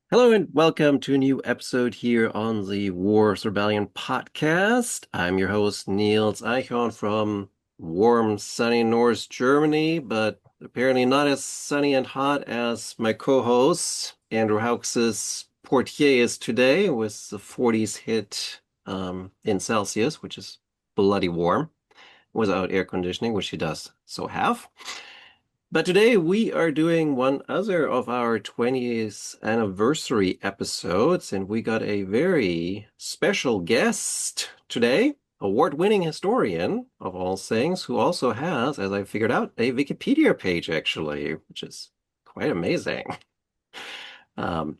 Hello and welcome to a new episode here on the Wars Rebellion podcast. I'm your host, Niels Eichhorn from warm, sunny North Germany, but apparently not as sunny and hot as my co-host, Andrew Haux's Portier is today, with the 40s hit in Celsius, which is bloody warm, without air conditioning, which he does so have. But today we are doing one other of our 20th anniversary episodes, and we got a very special guest today, award-winning historian of all things, who also has, as I figured out, a Wikipedia page actually, which is quite amazing. Um,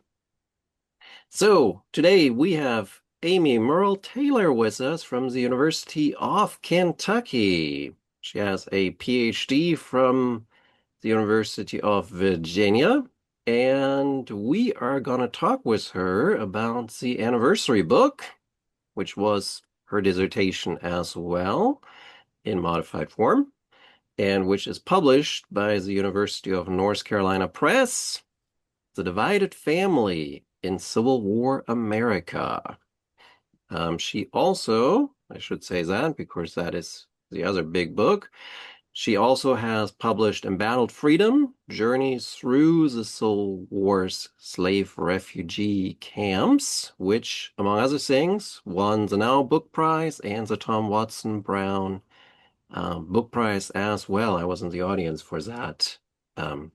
so today we have Amy Murrell Taylor with us from the University of Kentucky. She has a PhD from the University of Virginia, and we are going to talk with her about the anniversary book, which was her dissertation as well in modified form, and which is published by the University of North Carolina Press, The Divided Family in Civil War America. She also, I should say that because that is the other big book, she also has published Embattled Freedom, Journeys Through the Civil War's Slave Refugee Camps, which, among other things, won the Now Book Prize and the Tom Watson Brown Book Prize as well. I was in the audience for that. Um,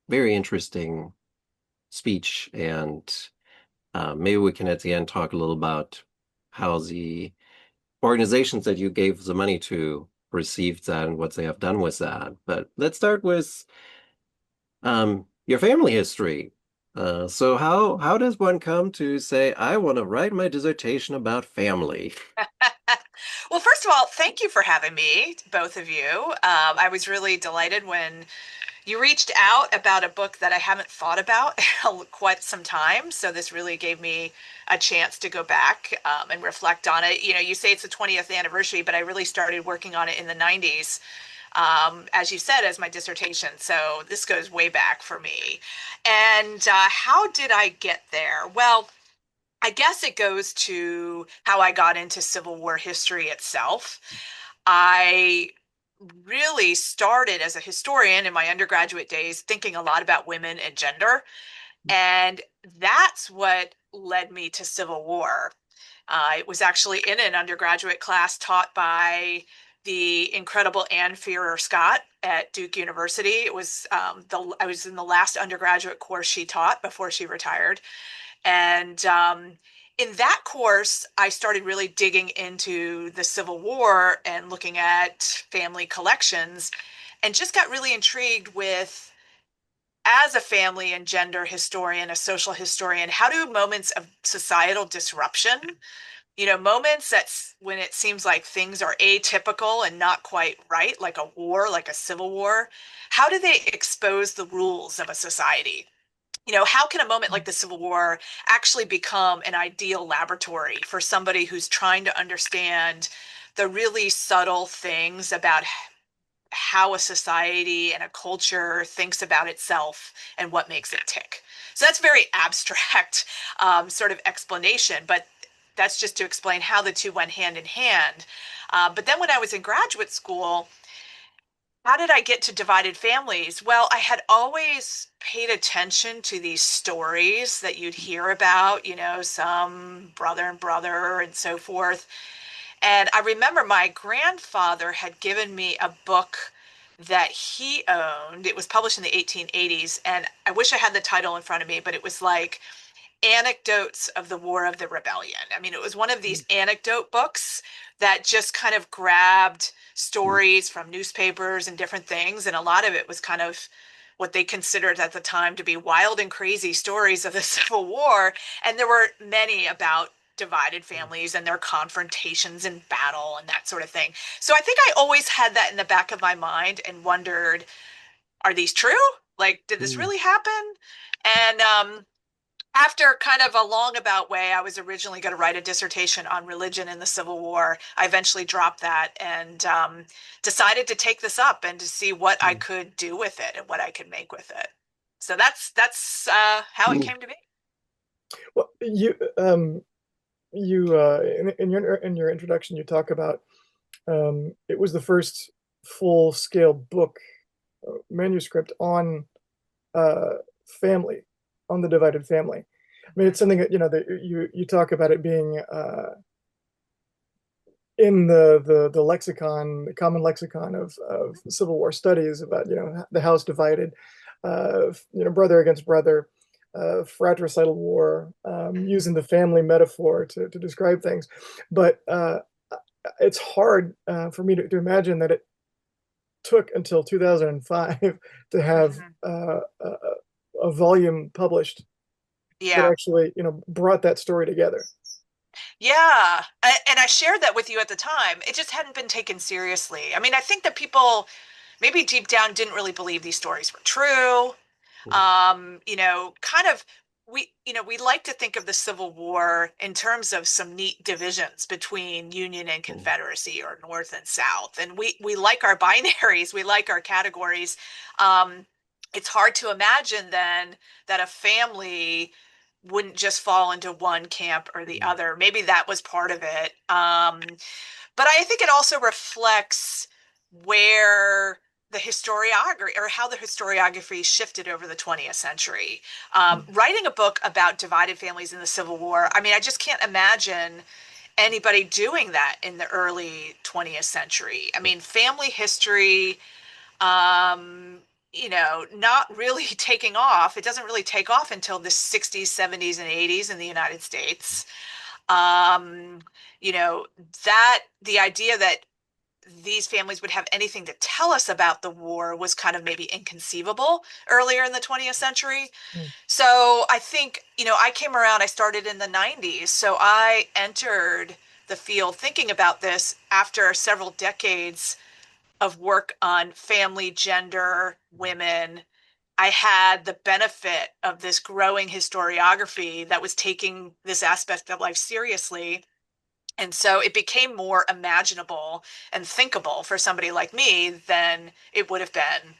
Very interesting speech, and maybe we can at the end talk a little about how the organizations that you gave the money to received that and what they have done with that. But let's start with your family history. So how does one come to say, I want to write my dissertation about family? Well, first of all, thank you for having me, both of you. I was really delighted when you reached out about a book that I haven't thought about in quite some time. So this really gave me a chance to go back and reflect on it. You know, you say it's the 20th anniversary, but I really started working on it in the 90s, as you said, as my dissertation. So this goes way back for me. And how did I get there? Well, I guess it goes to how I got into Civil War history itself. I really started as a historian in my undergraduate days thinking a lot about women and gender. And that's what led me to Civil War. It was actually in an undergraduate class taught by the incredible Anne Fearer Scott at Duke University. It was I was in the last undergraduate course she taught before she retired, and in that course, I started really digging into the Civil War and looking at family collections and just got really intrigued with, as a family and gender historian, a social historian, how do moments of societal disruption, moments that's when it seems like things are atypical and not quite right, like a war, like a civil war, how do they expose the rules of a society? How can a moment like the Civil War actually become an ideal laboratory for somebody who's trying to understand the really subtle things about how a society and a culture thinks about itself and what makes it tick? So that's very abstract sort of explanation, but that's just to explain how the two went hand in hand. But then when I was in graduate school, how did I get to divided families? Well, I had always paid attention to these stories that you'd hear about, some brother and brother and so forth. And I remember my grandfather had given me a book that he owned. It was published in the 1880s, and I wish I had the title in front of me, but it was like Anecdotes of the War of the Rebellion. I mean, it was one of these anecdote books that just kind of grabbed stories from newspapers and different things. And a lot of it was kind of what they considered at the time to be wild and crazy stories of the Civil War. And there were many about divided families and their confrontations in battle and that sort of thing. So I think I always had that in the back of my mind and wondered, are these true? Like, did this really happen? And after kind of a long about way, I was originally going to write a dissertation on religion in the Civil War. I eventually dropped that and decided to take this up and to see what I could do with it and what I could make with it. So that's how it came to be. Well, in your introduction, you talk about it was the first full scale book manuscript on uh, family, on the divided family. I mean, it's something that that you talk about it being in the lexicon, the common lexicon of Civil War studies about the house divided, brother against brother, fratricidal war, using the family metaphor to describe things, but it's hard for me to imagine that it took until 2005 to have Mhm. a volume published that Yeah. actually brought that story together. Yeah. And I shared that with you at the time. It just hadn't been taken seriously. I mean, I think that people maybe deep down didn't really believe these stories were true. Kind of we like to think of the Civil War in terms of some neat divisions between Union and Confederacy or North and South. And we like our binaries, we like our categories. Um, it's hard to imagine then that a family wouldn't just fall into one camp or the other. Maybe that was part of it. But I think it also reflects where the historiography or how the historiography shifted over the 20th century. Writing a book about divided families in the Civil War, I mean, I just can't imagine anybody doing that in the early 20th century. I mean, family history, um, not really taking off. It doesn't really take off until the 60s, 70s, and 80s in the United States. Um, you know, that the idea that these families would have anything to tell us about the war was kind of maybe inconceivable earlier in the 20th century. So I think, I came around, I started in the 90s. So I entered the field thinking about this after several decades of work on family, gender, women. I had the benefit of this growing historiography that was taking this aspect of life seriously. And so it became more imaginable and thinkable for somebody like me than it would have been,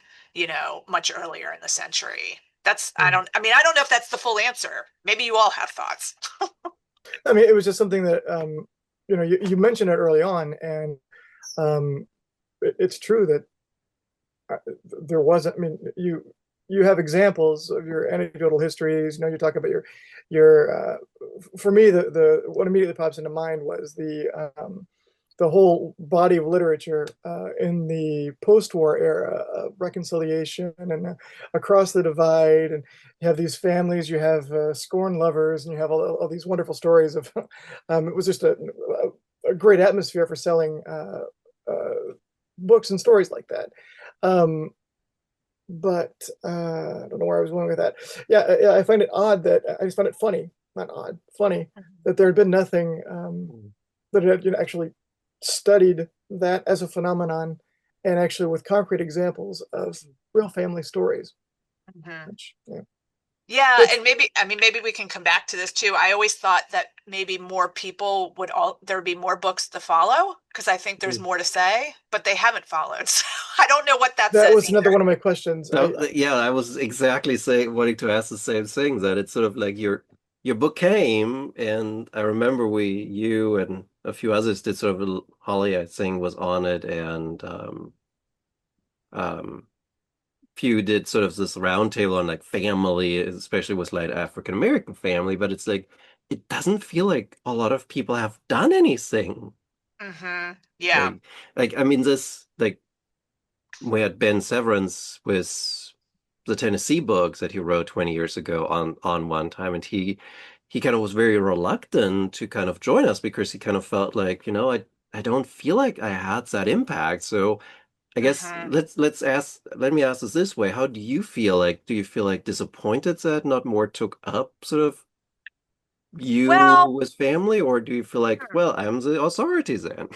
much earlier in the century. I don't know if that's the full answer. Maybe you all have thoughts. I mean, it was just something that you mentioned it early on, and it's true that there wasn't. I mean, you have examples of your anecdotal histories. You talk about your. For me, the what immediately pops into mind was the whole body of literature in the post-war era of reconciliation and across the divide, and you have these families, you have scorned lovers, and you have all these wonderful stories of. It was just a great atmosphere for selling books and stories like that. Um, but I don't know where I was going with that. Yeah, I find it odd that I just find it funny, not odd, funny that there had been nothing that had actually studied that as a phenomenon and actually with concrete examples of real family stories. Mhm. Which, yeah, Yeah, which and maybe we can come back to this too. I always thought that maybe more people there would be more books to follow because I think there's more to say, but they haven't followed. So I don't know what that that says was either. another one of my questions. So yeah, I was exactly saying wanting to ask the same thing that it's sort of like your book came, and I remember you and a few others did sort of Holly, I think, was on it, and um few did sort of this roundtable on like family, especially with like African American family, but it's like it doesn't feel like a lot of people have done anything. Yeah. Like I mean this like we had Ben Severance with the Tennessee books that he wrote 20 years ago on one time, and he kind of was very reluctant to kind of join us because he kind of felt like, I don't feel like I had that impact. So I guess hmm let me ask this way. How do you feel like? Do you feel like disappointed that not more took up sort of Well, you as family, or do you feel like, well, I'm the authority then?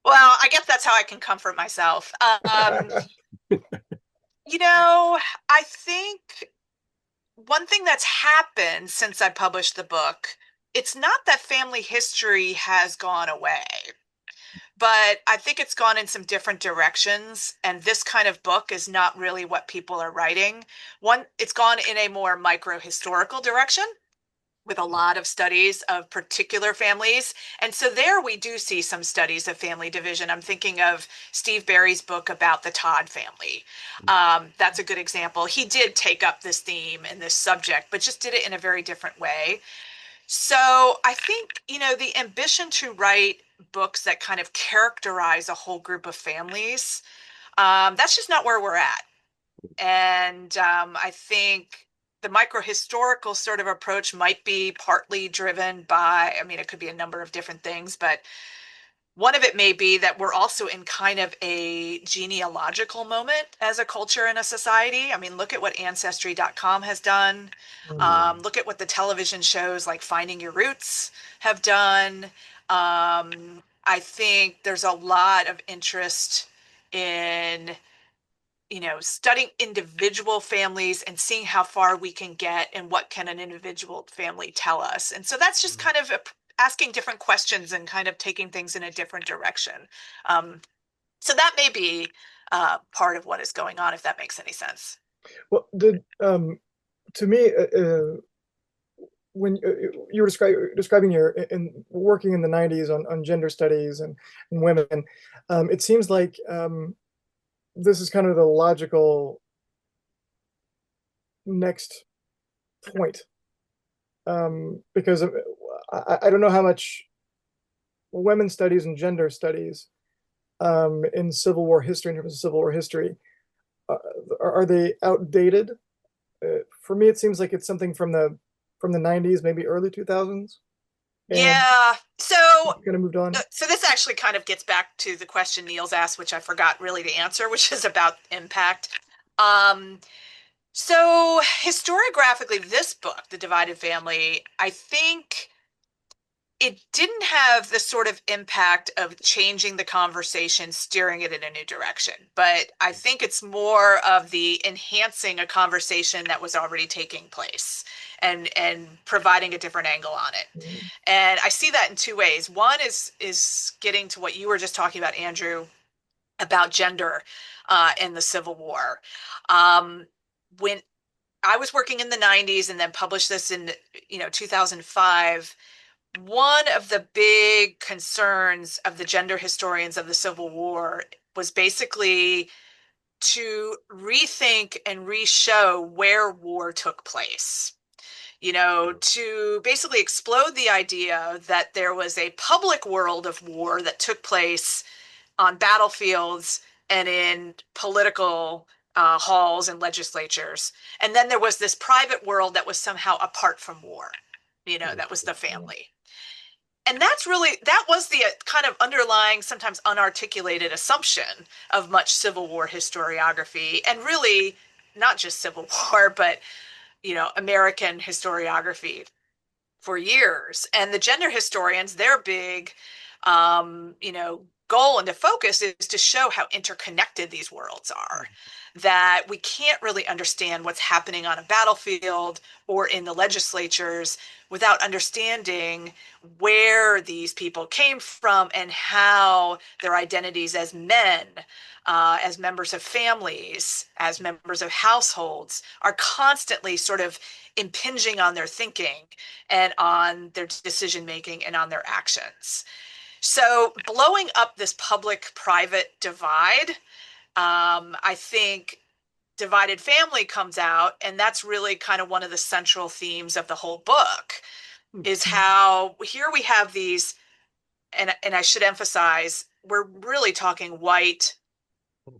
well, I guess that's how I can comfort myself. You know, I think one thing that's happened since I published the book, it's not that family history has gone away, but I think it's gone in some different directions. And this kind of book is not really what people are writing. One, it's gone in a more micro historical direction. with a lot of studies of particular families. And so there we do see some studies of family division. I'm thinking of Steve Barry's book about the Todd family. That's a good example. He did take up this theme and this subject, but just did it in a very different way. So I think, the ambition to write books that kind of characterize a whole group of families, that's just not where we're at. And I think the microhistorical sort of approach might be partly driven by, I mean, it could be a number of different things, but one of it may be that we're also in kind of a genealogical moment as a culture and a society. I mean, look at what Ancestry.com has done. Mm. Look at what the television shows like Finding Your Roots have done. I think there's a lot of interest in studying individual families and seeing how far we can get and what can an individual family tell us. And so that's just kind of asking different questions and kind of taking things in a different direction. Um, so that may be part of what is going on, if that makes any sense. Well, to me, when you were describing your in working in the 90s on gender studies and women, it seems like this is kind of the logical next point, because I don't know how much women's studies and gender studies in Civil War history, in terms of Civil War history, uh, are they outdated? For me, it seems like it's something from the 90s, maybe early 2000s, and Yeah. kind of moved on. So this actually kind of gets back to the question Niels asked, which I forgot really to answer, which is about impact. Um, so historiographically, this book, The Divided Family, I think it didn't have the sort of impact of changing the conversation, steering it in a new direction. But I think it's more of the enhancing a conversation that was already taking place and providing a different angle on it. Mm. And I see that in two ways. One is getting to what you were just talking about, Andrew, about gender in the Civil War. When I was working in the 90s and then published this in 2005, one of the big concerns of the gender historians of the Civil War was basically to rethink and re-show where war took place. To basically explode the idea that there was a public world of war that took place on battlefields and in political halls and legislatures. And then there was this private world that was somehow apart from war. That was the family. And that was the kind of underlying, sometimes unarticulated assumption of much Civil War historiography, and really not just Civil War, but American historiography for years. And the gender historians, their big, goal and the focus is to show how interconnected these worlds are. That we can't really understand what's happening on a battlefield or in the legislatures without understanding where these people came from and how their identities as men, as members of families, as members of households, are constantly sort of impinging on their thinking and on their decision making and on their actions. So, blowing up this public private divide, I think Divided Family comes out, and that's really kind of one of the central themes of the whole book is how here we have these, and I should emphasize, we're really talking white,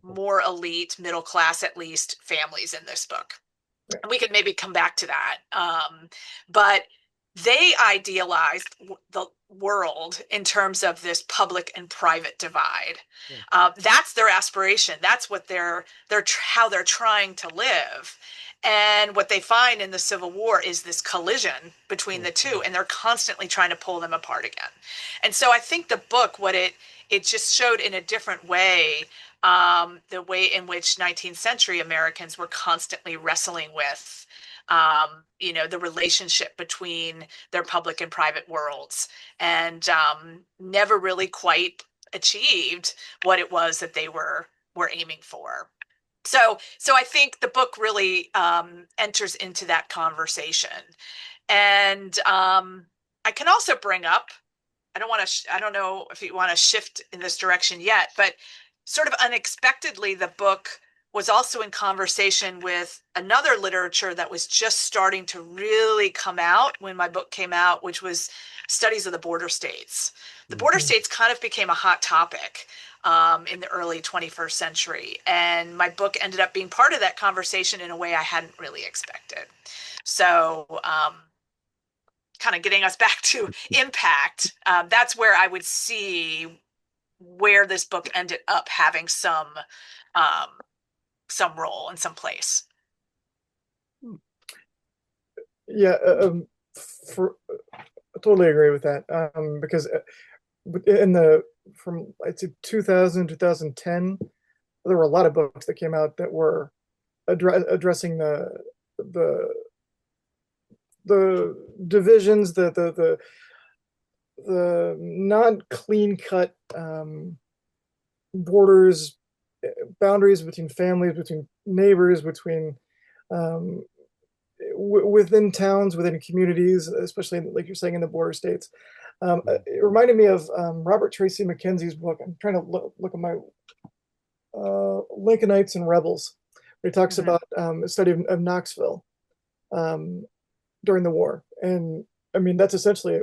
more elite, middle class at least families in this book. And we could maybe come back to that. But they idealized the world in terms of this public and private divide. That's their aspiration. That's what how they're trying to live. And what they find in the Civil War is this collision between the two, and they're constantly trying to pull them apart again. And so I think the book, what it just showed in a different way, the way in which 19th century Americans were constantly wrestling with, the relationship between their public and private worlds, and never really quite achieved what it was that they were aiming for. So I think the book really enters into that conversation. And I can also bring up, I don't know if you want to shift in this direction yet, but sort of unexpectedly, the book was also in conversation with another literature that was just starting to really come out when my book came out, which was studies of the border states. The border Mhm. states kind of became a hot topic in the early 21st century. And my book ended up being part of that conversation in a way I hadn't really expected. So, kind of getting us back to impact, that's where I would see where this book ended up having um, some role and some place. Yeah, for I totally agree with that. Because in the from I'd say 2000 2010, there were a lot of books that came out that were addressing the the divisions, the not clean cut borders, boundaries between families, between neighbors, between um, within towns, within communities, especially like you're saying in the border states. It reminded me of Robert Tracy McKenzie's book. I'm trying to look at my Lincolnites and Rebels, where he talks Mhm. about a study of Knoxville um, during the war. And I mean, that's essentially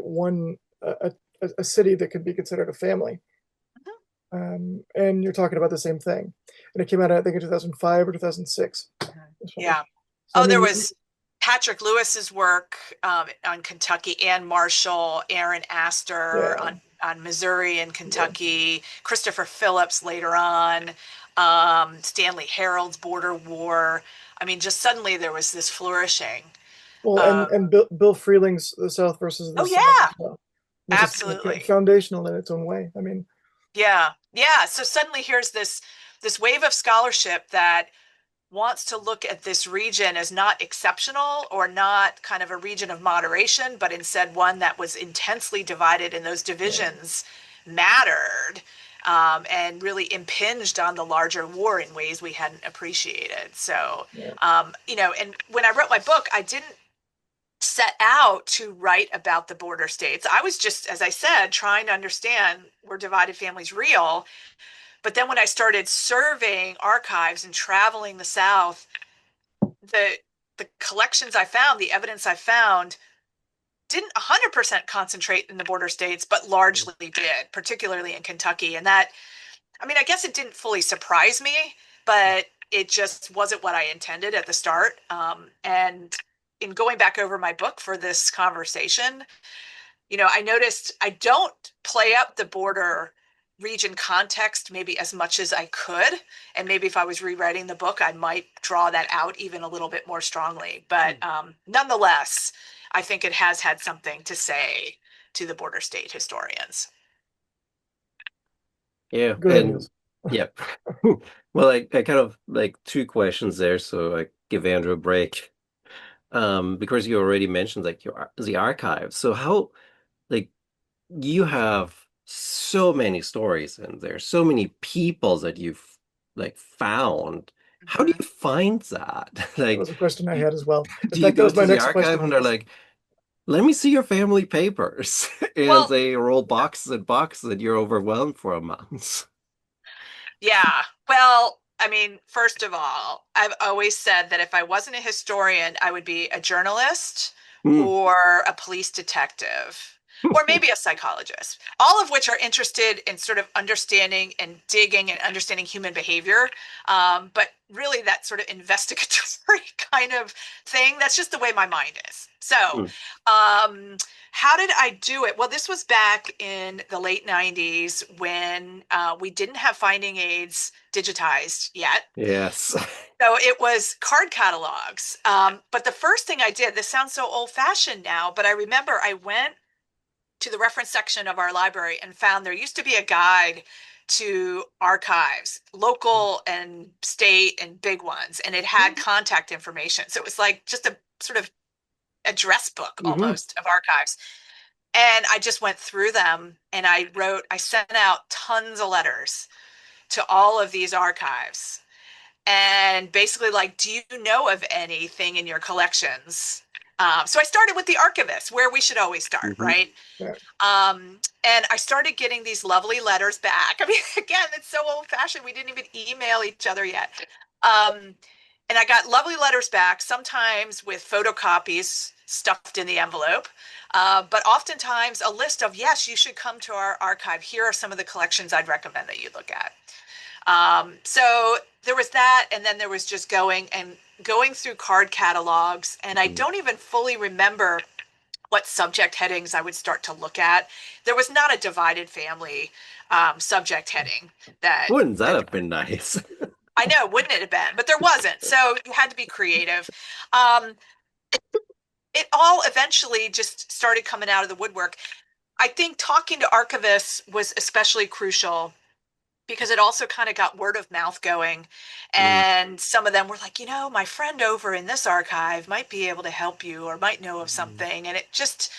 a city that could be considered a family. And you're talking about the same thing. And it came out, I think, in 2005 or 2006. Mhm. It was Yeah. published. So, I Oh, there mean, was Patrick Lewis's work on Kentucky, Ann Marshall, Aaron Astor yeah, on Missouri and yeah. Kentucky, Christopher Phillips later on, Stanley Harold's Border War. I mean, just suddenly there was this flourishing. Well, Uh, and Bill Freeling's The South versus the oh South yeah, as well, which is absolutely. foundational in its own way. I mean, Yeah, yeah. So suddenly here's this wave of scholarship that wants to look at this region as not exceptional or not kind of a region of moderation, but instead one that was intensely divided, and those yeah, divisions mattered, and really impinged on the larger war in ways we hadn't appreciated. So, yeah, and when I wrote my book, I didn't set out to write about the border states. I was just, as I said, trying to understand, were divided families real? But then when I started surveying archives and traveling the South, the the collections I found, the evidence I found, didn't 100% concentrate in the border states, but largely did, particularly in Kentucky. And that, I mean, I guess it didn't fully surprise me, but it just wasn't what I intended at the start. And in going back over my book for this conversation, I noticed I don't play up the border region context maybe as much as I could. And maybe if I was rewriting the book, I might draw that out even a little bit more strongly. But nonetheless, I think it has had something to say to the border state historians. Yeah, go ahead, and Niels. yeah. Well, I kind of like two questions there, so I give Andrew a break. Because you already mentioned like the archive. So how like you have so many stories in there, so many people that you've like found. How do Mhm. you find that? That Like, was a question I do had as well. In do you fact, that go was to my the next archive question, and they're Niels. like, let me see your family papers, and Well, they roll boxes and boxes, and you're overwhelmed for a month. yeah. Well, I mean, first of all, I've always said that if I wasn't a historian, I would be a journalist Hmm. or a police detective or maybe a psychologist, all of which are interested in sort of understanding and digging and understanding human behavior. But really, that sort of investigatory kind of thing, that's just the way my mind is. So, Hmm. um, how did I do it? Well, this was back in the late 90s when we didn't have finding aids digitized yet. Yes. So it was card catalogs. But the first thing I did, this sounds so old fashioned now, but I remember I went to the reference section of our library and found there used to be a guide to archives, local and state and big ones, and it had contact information. So it was like just a sort of address book Hmm. almost of archives. And I just went through them and I sent out tons of letters to all of these archives. and basically like, do you know of anything in your collections? So I started with the archivist, where we should always start, Hmm. right? Yeah. And I started getting these lovely letters back. I mean, again, it's so old fashioned. We didn't even email each other yet. Um, and I got lovely letters back, sometimes with photocopies stuffed in the envelope, but oftentimes a list of, yes, you should come to our archive. Here are some of the collections I'd recommend that you look at. So there was that, and then there was just going through card catalogs, and I don't even fully remember what subject headings I would start to look at. There was not a divided family subject heading that Wouldn't that that have been nice? I know, wouldn't it have been? But there wasn't, so you had to be creative. Um, it all eventually just started coming out of the woodwork. I think talking to archivists was especially crucial because it also kind of got word of mouth going. Mm, And some of them were like, my friend over in this archive might be able to help you or might know of mm, something. And it just,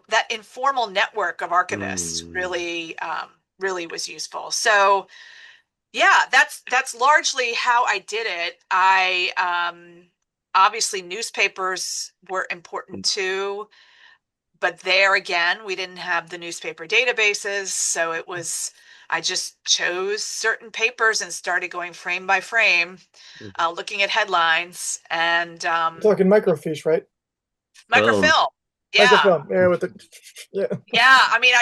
that informal network of archivists mm, really was useful. So yeah, that's largely how I did it. Obviously newspapers were important too, but there again, we didn't have the newspaper databases, so I just chose certain papers and started going frame by frame, mm. looking at headlines and We're talking microfiche, right? Film. microfilm. Yeah. Microfilm. Yeah, with the yeah. Yeah, I mean,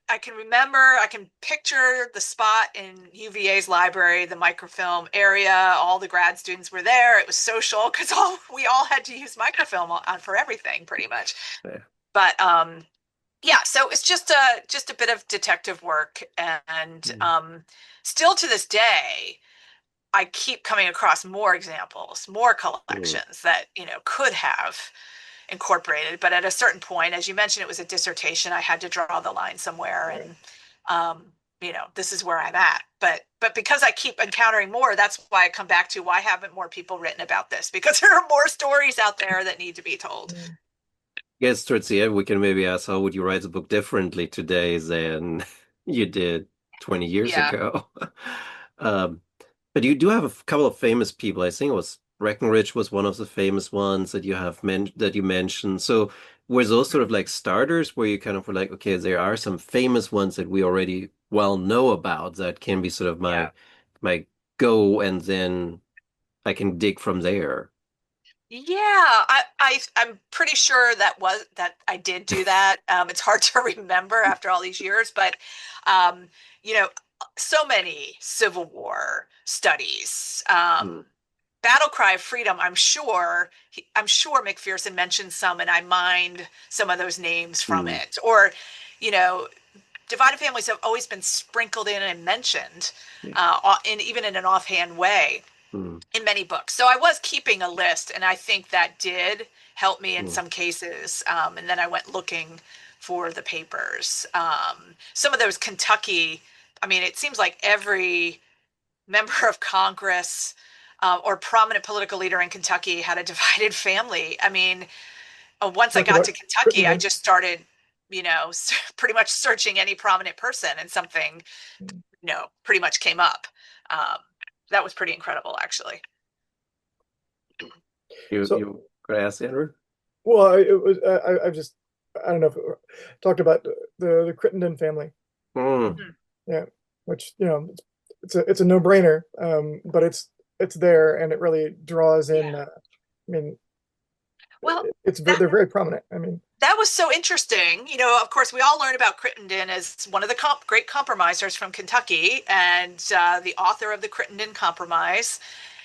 I can remember, I can picture the spot in UVA's library, the microfilm area. All the grad students were there. It was social because all we all had to use microfilm on for everything, pretty much. Yeah. But yeah, so it's just a bit of detective work, and Mm, still to this day, I keep coming across more examples, more mm, collections that could have incorporated. But at a certain point, as you mentioned, it was a dissertation. I had to draw the line somewhere, Yeah. and this is where I'm at. But because I keep encountering more, that's why I come back to why haven't more people written about this? Because there are more stories out there that need to be told. Yeah. Guess towards the end, we can maybe ask how would you write a book differently today than you did 20 years Yeah, ago? Um, but you do have a couple of famous people. I think it was Breckenridge was one of the famous ones that you mentioned. So were those sort of like starters where you kind of were like, okay, there are some famous ones that we already well know about that can be sort of yeah. my go, and then I can dig from there. Yeah, I'm pretty sure that I did do that. It's hard to remember after all these years, but um, you know, so many Civil War studies. Mm, Battle Cry of Freedom, I'm sure McPherson mentioned some, and I mined some of those names from mm, it. Or, you know, divided families have always been sprinkled in and mentioned, yeah, even in an offhand way mm, in many books. So I was keeping a list, and I think that did help me in mm, some cases. And then I went looking for the papers. Some of those Kentucky, I mean, it seems like every member of Congress or prominent political leader in Kentucky had a divided family. I mean, once I Talk got about to Kentucky, I Crittenden. just started, pretty much searching any prominent person, and something, pretty much came up. Um, that was pretty incredible, actually. So, you gonna ask Andrew? well, it was I've just I don't know if talked about the Crittenden family. Mm, Mhm. Yeah, which it's a no-brainer, but it's there and it really draws Yeah. in. I mean, Well, that they're very prominent. I mean, that was so interesting. Of course, we all learn about Crittenden as one of the great compromisers from Kentucky and the author of the Crittenden Compromise.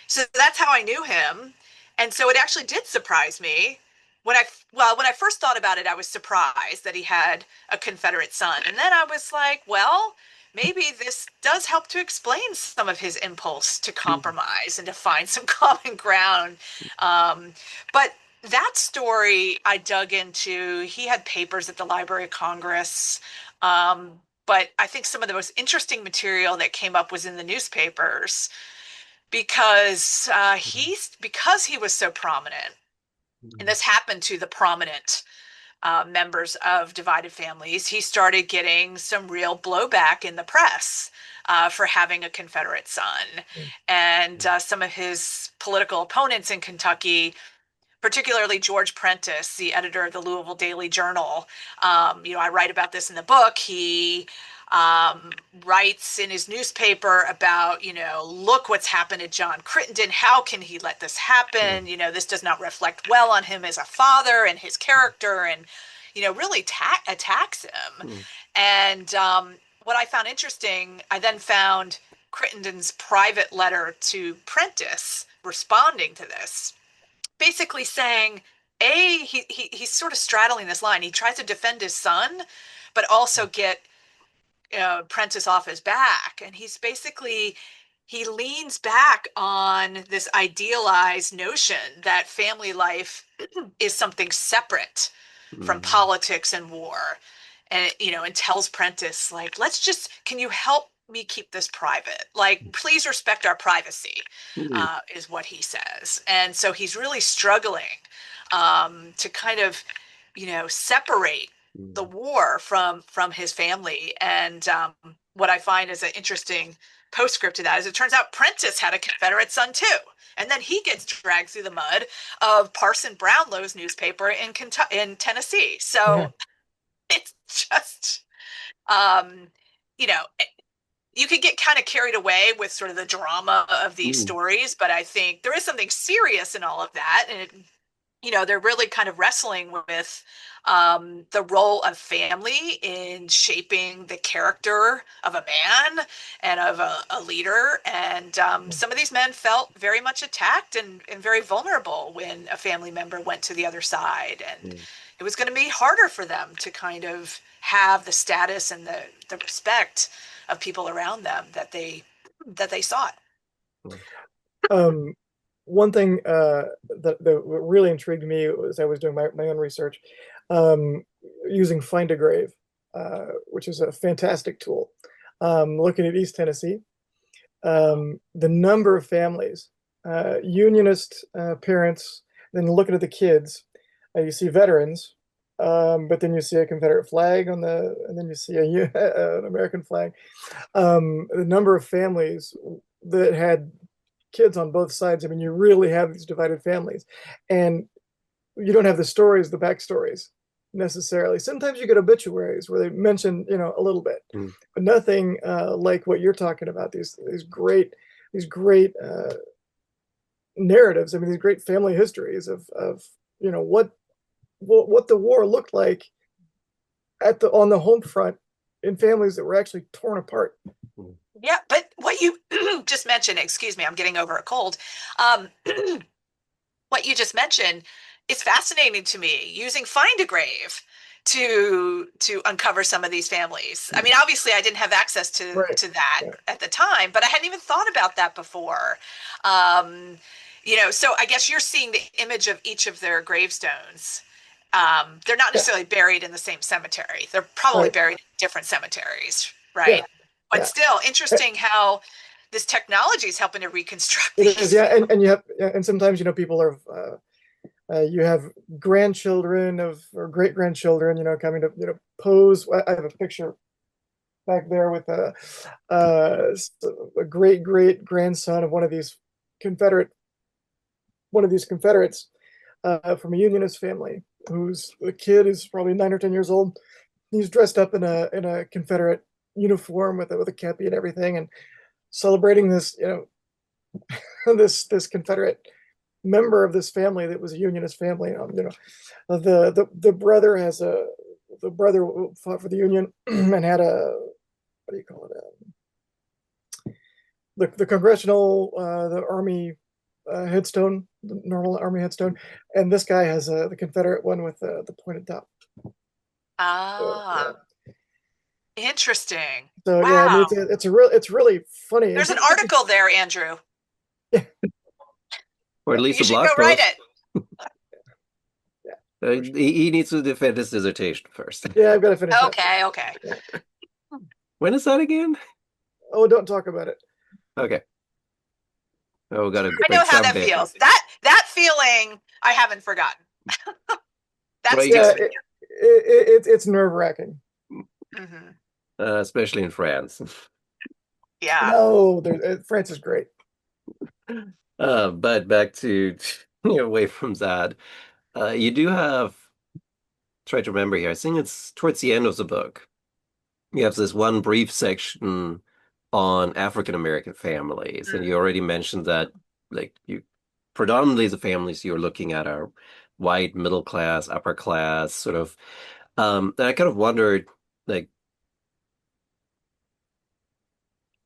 So that's how I knew him. And so it actually did surprise me when I first thought about it, I was surprised that he had a Confederate son. And then I was like, well, maybe this does help to explain some of his impulse to compromise and to find some common ground. But that story I dug into, he had papers at the Library of Congress. But I think some of the most interesting material that came up was in the newspapers because he was so prominent, and this happened to the prominent members of divided families, he started getting some real blowback in the press for having a Confederate son. And some of his political opponents in Kentucky, particularly George Prentice, the editor of the Louisville Daily Journal. I write about this in the book. He um, writes in his newspaper about, look what's happened to John Crittenden. How can he let this happen? This does not reflect well on him as a father and his character, and, really attacks him. And what I found interesting, I then found Crittenden's private letter to Prentice responding to this, basically saying, he's sort of straddling this line. He tries to defend his son, but also get Prentice off his back. And he leans back on this idealized notion that family life is something separate from politics and war. And, and tells Prentice, like, can you help me keep this private? Like, please respect our privacy, is what he says. And so he's really struggling to kind of, separate the war from his family. And what I find is an interesting postscript to that is it turns out Prentice had a Confederate son too. And then he gets dragged through the mud of Parson Brownlow's newspaper in Tennessee. Yeah. So it's just, um, you know, you could get kind of carried away with sort of the drama of these stories, but I think there is something serious in all of that. And they're really kind of wrestling with the role of family in shaping the character of a man and of a leader. And some of these men felt very much attacked and very vulnerable when a family member went to the other side. And it was going to be harder for them to kind of have the status and the respect of people around them that they sought. Um, One thing that really intrigued me as I was doing my own research, um, using Find a Grave, which is a fantastic tool. Looking at East Tennessee, the number of families, Unionist parents, then looking at the kids, you see veterans, but then you see a Confederate flag and then you see an American flag. The number of families that had kids on both sides. I mean, you really have these divided families, and you don't have the stories, the backstories necessarily. Sometimes you get obituaries where they mention, a little bit, but nothing like what you're talking about. These great narratives. I mean, these great family histories of what the war looked like on the home front in families that were actually torn apart. Yeah, but what you just mentioned, excuse me, I'm getting over a cold. Um, what you just mentioned is fascinating to me, using Find a Grave to uncover some of these families. I mean, obviously I didn't have access to Right. to that Yeah. at the time, but I hadn't even thought about that before. Um, so I guess you're seeing the image of each of their gravestones. They're not Yeah. necessarily buried in the same cemetery. They're probably Right. buried in different cemeteries, Yeah. right? But Yeah. still, interesting how this technology is helping to reconstruct It is. these. Yeah. And you have, yeah, and sometimes, people are, you have grandchildren or great grandchildren, coming to, pose. I have a picture back there with uh, a great great grandson of Confederate, one of these Confederates, from a Unionist family, whose the kid is probably 9 or 10 years old. He's dressed up in a Confederate uniform with a kepi and everything, and celebrating this, this Confederate member of this family that was a Unionist family. The brother who fought for the Union and had a, what do you call it? The congressional, the Army headstone, the normal Army headstone, and this guy has the Confederate one with the pointed top. So, yeah. Ah, interesting. So yeah, I mean Wow. it's really funny, and There's an people article there, Andrew. yeah, Or at least You a should blog go write post. it. yeah, for sure. He needs to defend his dissertation first. Yeah, I've got to finish that first. Okay, okay. Yeah. When is that again? Oh, don't talk about it. Okay. Oh, we gotta I know break how that someday. feels. That feeling I haven't forgotten. That Well, you, sticks Yeah, with you. it's nerve-wracking. Hmm. especially in France. Yeah. No, France is great. But back to away from that, you do have, try to remember here, I think it's towards the end of the book. You have this one brief section on African American families, and you Mm. already mentioned that, like, you predominantly the families you're looking at are white, middle class, upper class, sort of. And I kind of wondered, like,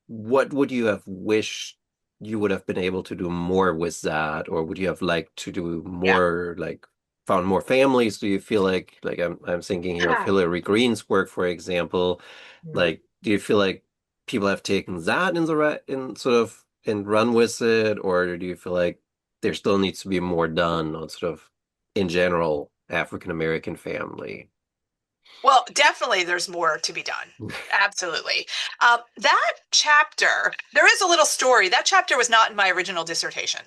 what would you have wished you would have been able to do more with that, or would you have liked to do Yeah. more, like found more families? Do you feel like I'm thinking here of Hillary Green's work, for example. Mm. Like, do you feel like people have taken that in the right in sort of and run with it, or do you feel like there still needs to be more done on sort of in general African American family? Well, definitely there's more to be done. Absolutely. That chapter, there is a little story. That chapter was not in my original dissertation.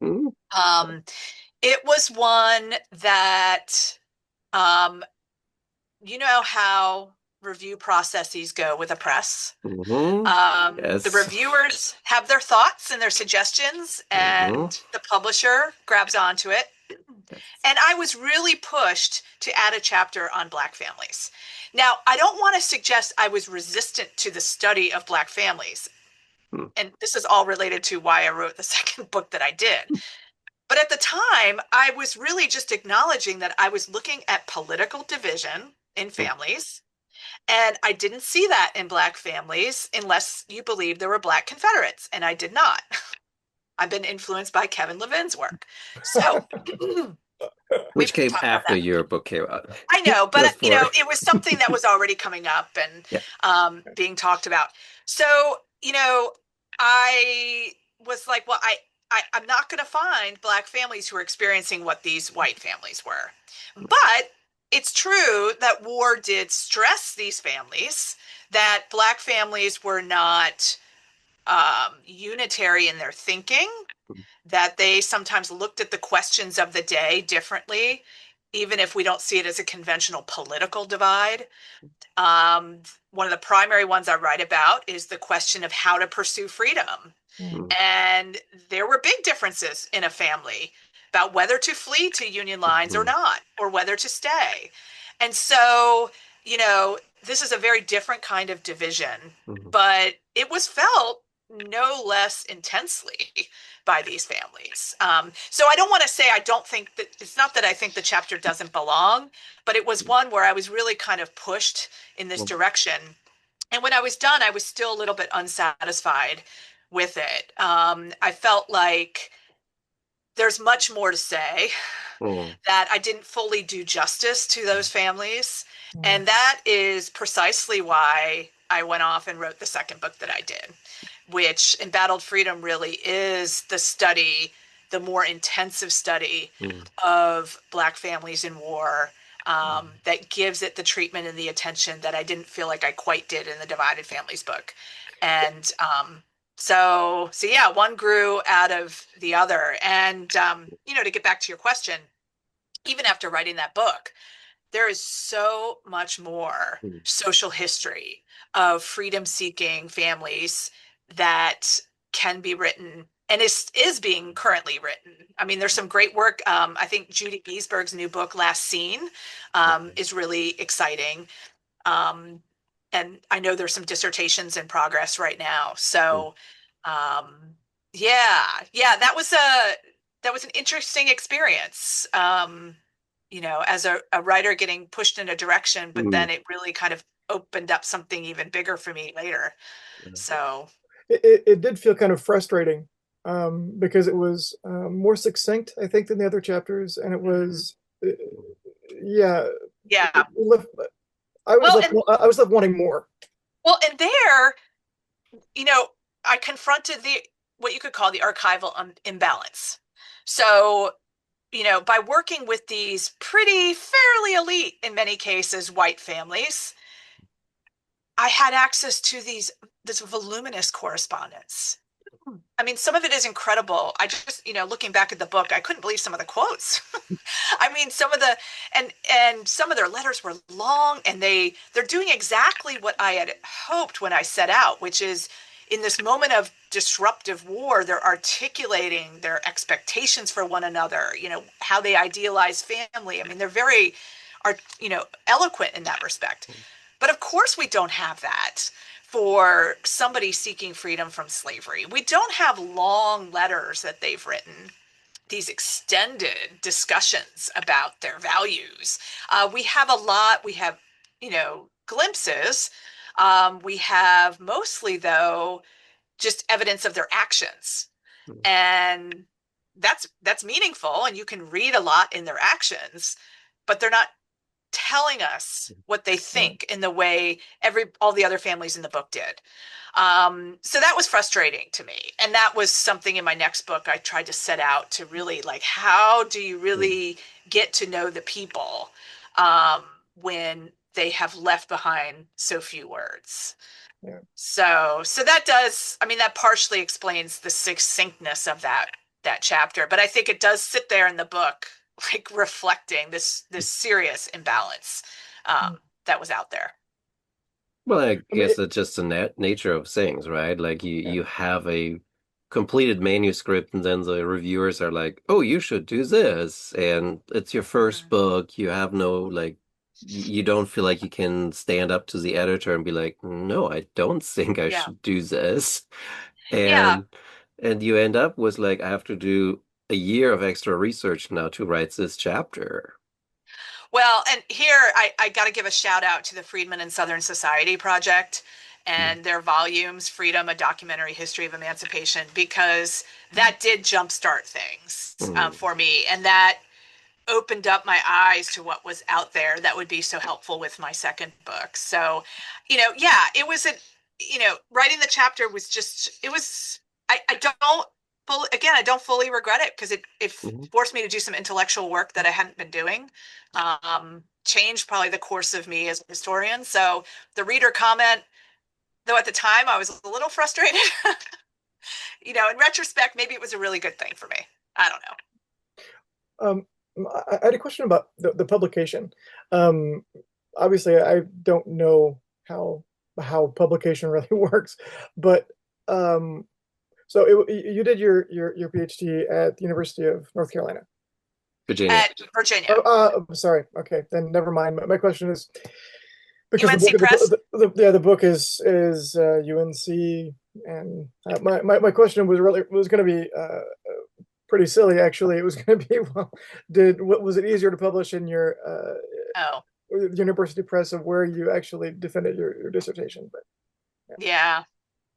Mm-hmm. Um, it was one that, um, you know how review processes go with a press. The Yes. reviewers have their thoughts and their suggestions, Hmm. and the publisher grabs onto it. Yes. And I was really pushed to add a chapter on Black families. Now, I don't want to suggest I was resistant to the study of Black families. Hmm. And this is all related to why I wrote the second book that I did. But at the time, I was really just acknowledging that I was looking at political division in families. And I didn't see that in Black families unless you believe there were Black Confederates. And I did not. I've been influenced by Kevin Levin's work. So we Which can came talk about after that. your book came out. I know, but Just for it was something that was already coming up and yeah. being talked about. So, I was like, well, I'm not going to find Black families who are experiencing what these white families were. But it's true that war did stress these families, that Black families were not unitary in their thinking, that they sometimes looked at the questions of the day differently, even if we don't see it as a conventional political divide. One of the primary ones I write about is the question of how to pursue freedom. Mm. And there were big differences in a family about whether to flee to Union lines or Mhm. not, or whether to stay. And so, this is a very different kind of division, Mhm. but it was felt no less intensely by these families. So I don't want to say I don't think that it's not that I think the chapter doesn't belong, but it was one where I was really kind of pushed in this Well, direction. And when I was done, I was still a little bit unsatisfied with it. I felt like there's much more to say, mm, that I didn't fully do justice to those families. Mm. And that is precisely why I went off and wrote the second book that I did, which Embattled Freedom really is the study, the more intensive study mm, of Black families in war, that gives it the treatment and the attention that I didn't feel like I quite did in the Divided Families book. And so yeah, one grew out of the other. And to get back to your question, even after writing that book, there is so much more mm, social history of freedom seeking families that can be written and is being currently written. I mean, there's some great work. I think Judy Giesberg's new book, Last Seen, is really exciting. Um, and I know there's some dissertations in progress right now. mm, So, um, yeah, that was an interesting experience. As a writer getting pushed in a direction, but mm. then it really kind of opened up something even bigger for me later. So, It did feel kind of frustrating because it was more succinct, I think, than the other chapters, and it mhm. was, yeah, Yeah. left, Well, and I was left wanting more. and there, you know, I confronted the what you could call the archival imbalance. So, by working with these pretty fairly elite, in many cases, white families, I had access to this voluminous correspondence. I mean, some of it is incredible. I just, looking back at the book, I couldn't believe some of the quotes. I mean, some of the and some of their letters were long, and they're doing exactly what I had hoped when I set out, which is in this moment of disruptive war, they're articulating their expectations for one another, how they idealize family. I mean, they're very are, eloquent in that respect. But of course, we don't have that for somebody seeking freedom from slavery. We don't have long letters that they've written, these extended discussions about their values. We have a lot, we have, glimpses. We have mostly, though, just evidence of their actions. And that's meaningful, and you can read a lot in their actions, but they're not telling us what they Right. think in the way all the other families in the book did. So that was frustrating to me. And that was something in my next book I tried to set out to really like, how do you really get to know the people um, when they have left behind so few words? Yeah. So that does, I mean, that partially explains the succinctness of that chapter, but I think it does sit there in the book, like reflecting this serious imbalance um, Mm. that was out there. Well, I I mean, guess that's just the nature of things, right? Like yeah. you have a completed manuscript, and then the reviewers are like, "Oh, you should do this," and it's your first Mhm. book. You have no like, you don't feel like you can stand up to the editor and be like, "No, I don't think I Yeah. should do this," Yeah. and you end up with like, I have to do a year of extra research now to write this chapter. Well, and here I got to give a shout out to the Freedmen and Southern Society Project Mm, and their volumes, Freedom, A Documentary History of Emancipation, because that did jumpstart things mm, for me. And that opened up my eyes to what was out there that would be so helpful with my second book. So, yeah, it was writing the chapter was just, it was, I don't fully, again, I don't fully regret it because it mm. forced me to do some intellectual work that I hadn't been doing. Changed probably the course of me as a historian. So the reader comment, though at the time I was a little frustrated, in retrospect, maybe it was a really good thing for me. I don't know. Um, I had a question about the publication. Um, Obviously, I don't know how publication really works, but um, so you did your PhD at the University of North Carolina. Virginia. At Virginia, Oh, I'm sorry. Okay, then never mind. My question is because the book UNC Press. yeah, the book is UNC, and my question was going to be pretty silly actually. It was going to be, well, did what was it easier to publish in your Oh, university press of where you actually defended your dissertation? But yeah.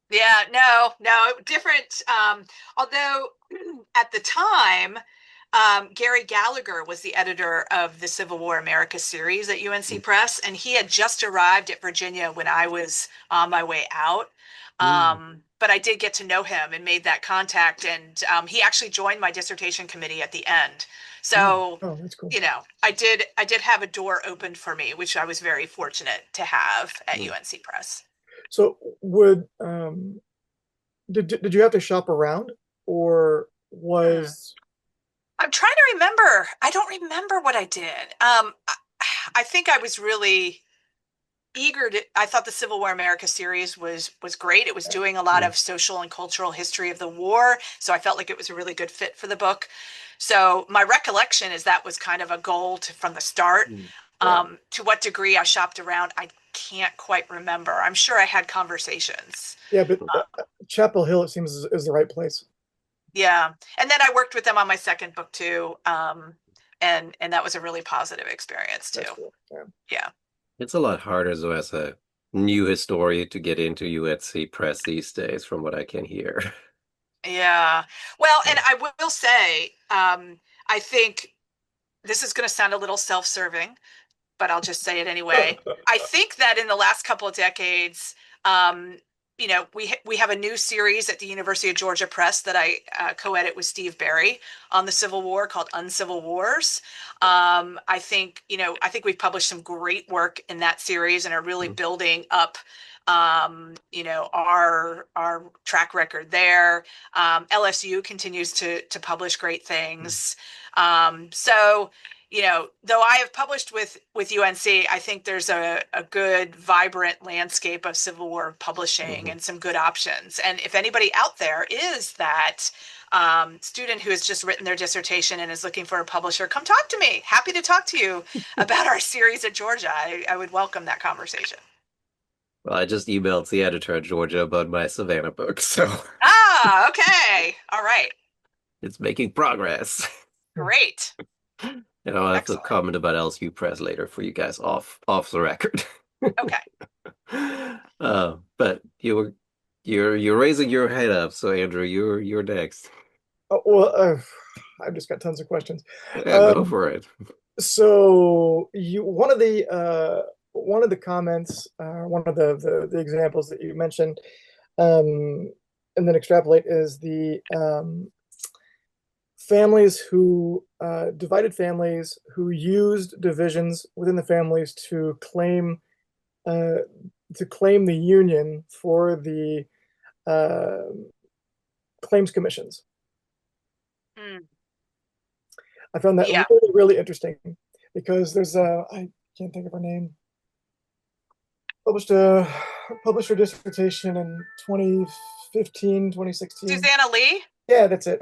Yeah, no, no, different. Although at the time, Gary Gallagher was the editor of the Civil War America series at UNC Press, and he had just arrived at Virginia when I was on my way out. Mm, But I did get to know him and made that contact, and he actually joined my dissertation committee at the end. mm, So, oh, that's cool. I did have a door opened for me, which I was very fortunate to have at mm. UNC Press. So would did you have to shop around, or Hmm. was I'm trying to remember. I don't remember what I did. I think I was really eager to. I thought the Civil War America series was great. It was doing a lot Mm, of social and cultural history of the war, so I felt like it was a really good fit for the book. So my recollection is that was kind of a goal from the start. mm. yeah, To what degree I shopped around, I can't quite remember. I'm sure I had conversations. yeah, but Chapel Hill, it seems, is the right place. Yeah. And then I worked with them on my second book too. And that was a really positive experience That's too. cool. Yeah. Yeah. It's a lot harder though as a new historian to get into UNC press these days, from what I can hear. Yeah. Well, and I will say, I think this is going to sound a little self-serving, but I'll just say it anyway. I think that in the last couple of decades, um, we have a new series at the University of Georgia Press that I co-edit with Steve Barry on the Civil War called Uncivil Wars. I think we've published some great work in that series and are really building up our track record there. LSU continues to publish great things. So, though I have published with UNC, I think there's a good, vibrant landscape of Civil War publishing Mhm. and some good options. And if anybody out there is that student who has just written their dissertation and is looking for a publisher, come talk to me. Happy to talk to you about our series at Georgia. I would welcome that conversation. Well, I just emailed the editor at Georgia about my Savannah book, so Ah, okay. All right. it's making progress. Great. I'll have to Excellent. comment about LSU Press later for you guys off the record. Okay. But you're raising your head up, so Andrew, you're next. Oh, well, I've just got tons of questions. Yeah, go Um, for it. so you one of the comments, one of the examples that you mentioned, um, and then extrapolate is the families who divided families who used divisions within the families uh, to claim the union for the uh, claims commissions. Mm, I found that yeah. really, really interesting because there's a, I can't think of her name, published a published her dissertation in 2015, 2016. Susanna Lee? Yeah, that's it.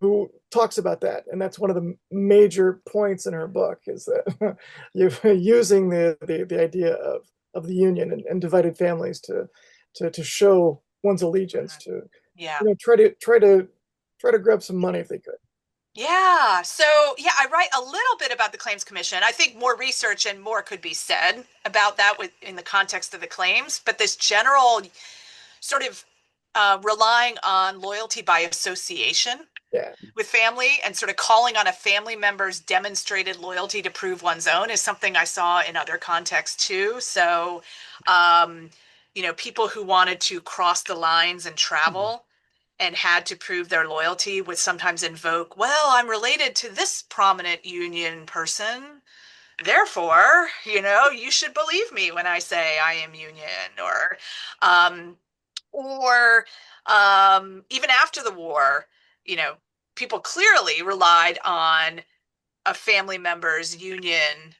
Who talks about that, and that's one of the major points in her book is that you're using the idea of the union and divided families to show one's allegiance to Yeah. try to grab some money if they could. Yeah. So, yeah, I write a little bit about the Claims Commission. I think more research and more could be said about that in the context of the claims, but this general sort of relying on loyalty by association Yeah. with family and sort of calling on a family member's demonstrated loyalty to prove one's own is something I saw in other contexts too. So, um, people who wanted to cross the lines and travel and had to prove their loyalty would sometimes invoke, well, I'm related to this prominent union person. Therefore, you should believe me when I say I am union, um, or even after the war, you know, people clearly relied on a family member's union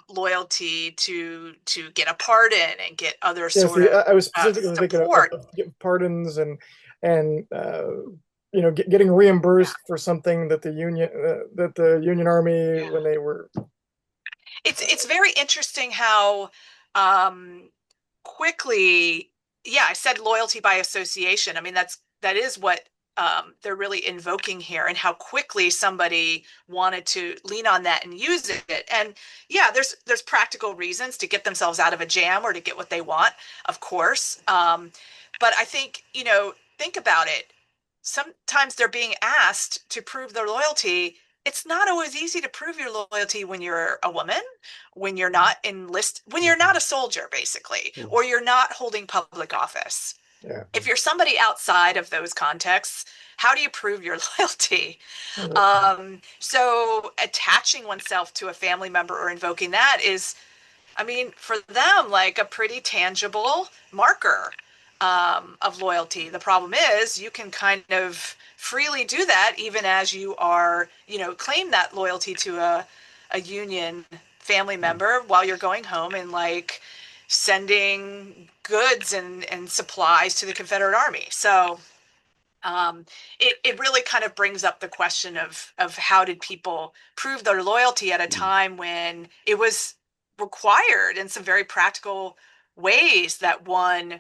loyalty to get a pardon and get other Yeah, sort see, of I was specifically thinking support. of pardons and getting reimbursed for something that the Union Army Yeah. when they were. It's very interesting how um, quickly, yeah, I said loyalty by association. I mean, that is what they're really invoking here, and how quickly somebody wanted to lean on that and use it. And yeah, there's practical reasons to get themselves out of a jam or to get what they want, of course. But I think, think about it. Sometimes they're being asked to prove their loyalty. It's not always easy to prove your loyalty when you're a woman, when you're not when you're not a soldier, basically, or you're not holding public office. Yeah. If you're somebody outside of those contexts, how do you prove your loyalty? Right. So attaching oneself to a family member or invoking that is, I mean, for them, like a pretty tangible marker of loyalty. The problem is you can kind of freely do that even as you are, claim that loyalty to a union family member while you're going home and like sending goods and supplies to the Confederate Army. So it really kind of brings up the question of how did people prove their loyalty at a time when it was required in some very practical ways that one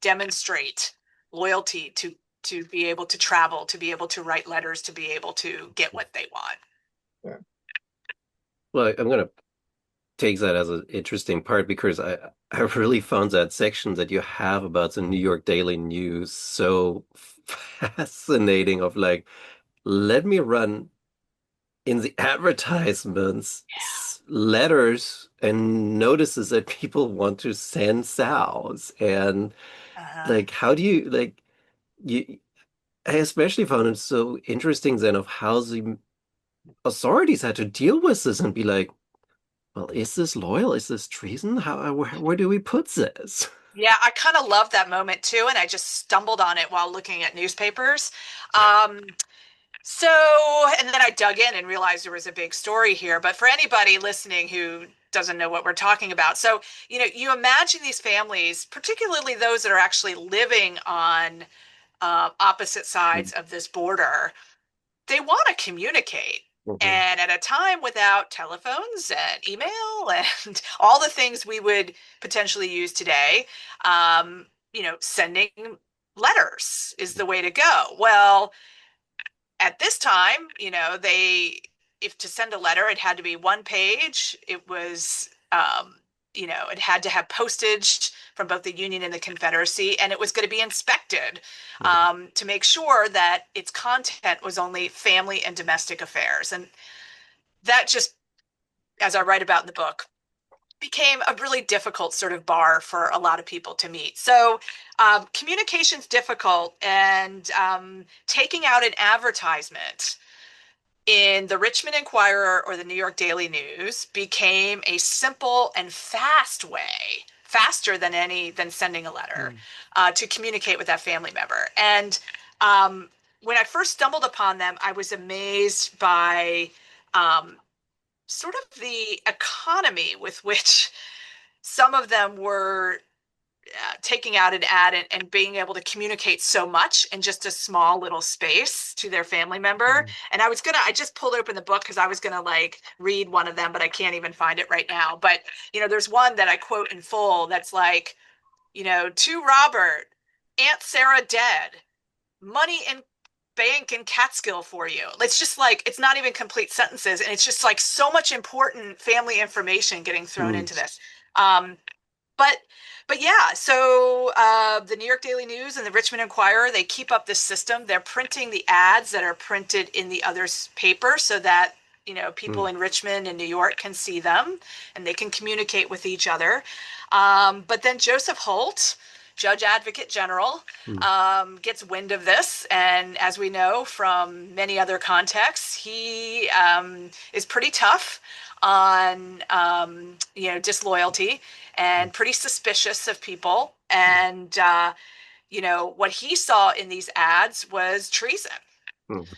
demonstrate loyalty to be able to travel, to be able to write letters, to be able to get what they want. Yeah. Well, I'm gonna take that as an interesting part because I really found that section that you have about the New York Daily News so fascinating of like, let me run in the advertisements letters and notices that people want to send souths and Uh-huh. like how do you like you I especially found it so interesting then of how the authorities had to deal with this and be like, Well, is this loyal? Is this treason? Where do we put this? Yeah, I kind of love that moment too, and I just stumbled on it while looking at newspapers. Um, and then I dug in and realized there was a big story here. But for anybody listening who doesn't know what we're talking about, so, you imagine these families, particularly those that are actually living on opposite sides of this border, they want to communicate. Mhm. And at a time without telephones and email and all the things we would potentially use today, sending letters is the way to go. Well, at this time, if to send a letter, it had to be one page. It was, it had to have postage from both the Union and the Confederacy, and it was going to be inspected Mhm. to make sure that its content was only family and domestic affairs. And that just, as I write about in the book, became a really difficult sort of bar for a lot of people to meet. So communication's difficult, and taking out an advertisement in the Richmond Inquirer or the New York Daily News became a simple and fast way, faster than sending a letter, Mhm. to communicate with that family member. And um, when I first stumbled upon them, I was amazed by um, sort of the economy with which some of them were taking out an ad and being able to communicate so much in just a small little space to their family member. Mhm. And I just pulled open the book because I was gonna like read one of them, but I can't even find it right now. But there's one that I quote in full that's like, to Robert, Aunt Sarah dead, money in bank in Catskill for you. It's just like, it's not even complete sentences, and it's just like so much important family information getting thrown Mhm. into this. Um, but yeah, so the New York Daily News and the Richmond Inquirer, they keep up this system. They're printing the ads that are printed in the other paper so that people Mhm. in Richmond and New York can see them and they can communicate with each other. But then Joseph Holt, Judge Advocate General, Mhm. gets wind of this, and as we know from many other contexts, he is pretty tough on disloyalty and pretty suspicious of people. And what he saw in these ads was treason, Mhm.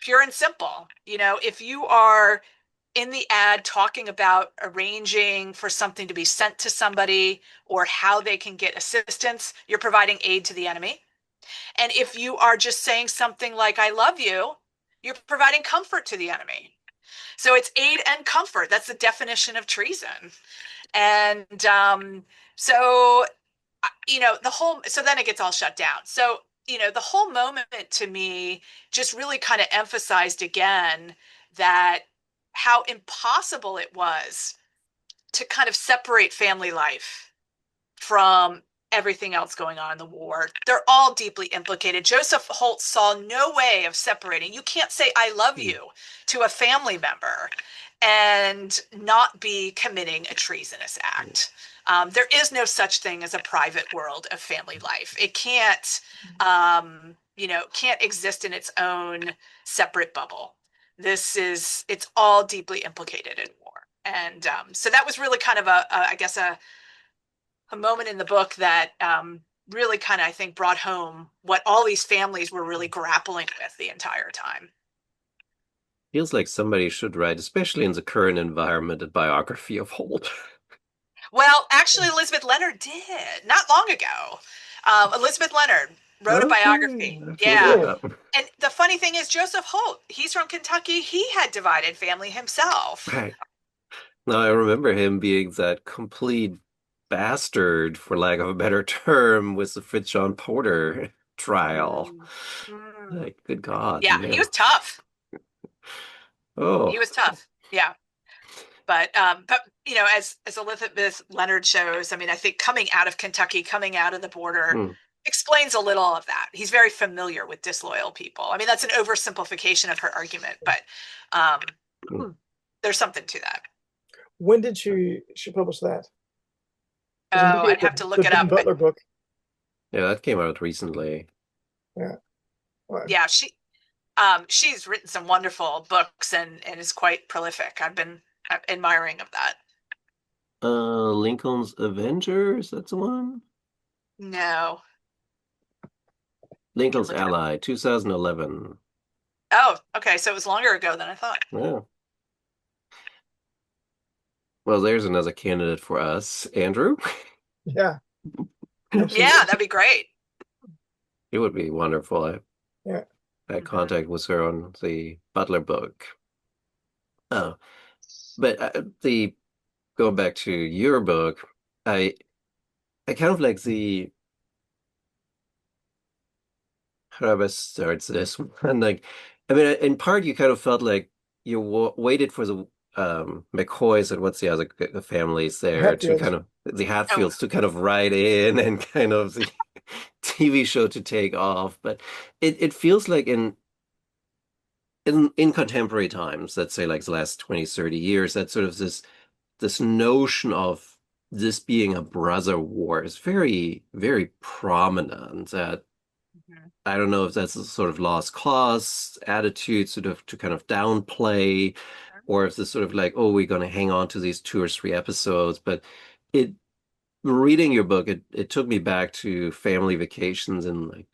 pure and simple. If you are in the ad talking about arranging for something to be sent to somebody or how they can get assistance, you're providing aid to the enemy. And if you are just saying something like, I love you, you're providing comfort to the enemy. So it's aid and comfort. That's the definition of treason. And so, so then it gets all shut down. So, the whole moment to me just really kind of emphasized again that how impossible it was to kind of separate family life from everything else going on in the war. They're all deeply implicated. Joseph Holt saw no way of separating. You can't say, I love Mhm. you to a family member and not be committing a treasonous act. There is no such thing as a private world of family life. It can't exist in its own separate bubble. It's all deeply implicated in war. And so that was really kind of I guess, a moment in the book that really kind of, I think, brought home what all these families were really grappling with the entire time. Feels like somebody should write, especially in the current environment, a biography of Holt. Well, actually, Elizabeth Leonard did not long ago. Elizabeth Leonard wrote a Okay, biography. I have to look that Yeah. Really? up. And the funny thing is, Joseph Holt, he's from Kentucky. He had divided family himself. Right. Now I remember him being that complete bastard, for lack of a better term, with the Fritz John Porter trial. Mm. Mm. Like, good God, Yeah, he man. was tough. He Oh, was tough. Yeah. But as Elizabeth Leonard shows, I mean, I think coming out of Kentucky, coming out of the border, hmm. explains a little of that. He's very familiar with disloyal people. I mean, that's an oversimplification of her argument, but Hmm. there's something to that. When did she publish that? Because I'm Oh, looking I'd at have to the look it Ben up. Butler book. Yeah, that came out recently. Yeah. Wow. Yeah, she's written some wonderful books and is quite prolific. I've been admiring of that. Lincoln's Avengers, that's the one? No, I can Lincoln's look it up. Ally, 2011. Oh, okay. So it was longer ago than I thought. Yeah. Well, there's another candidate for us, Andrew. Yeah, Yeah, absolutely. that'd be great. It would be wonderful. I Yeah, had Hmm. contact with her on the Butler book. Oh, but the going back to your book, I I kind of like the how do I best start this one? Like, I mean, in part, you kind of felt like you w waited for the McCoys and what's the other families there to Hatfields. kind of the Oh, Hatfields to kind of ride in and kind of the TV show to take off. But it feels like in contemporary times, let's say like the last 20, 30 years, that sort of this notion of this being a brother war is very, very prominent. That mhm. I don't know if that's a sort of lost cause attitude, sort of to kind of downplay, or if it's sort of like, oh, we're going to hang on to these two or three episodes. But it reading your book, it took me back to family vacations and like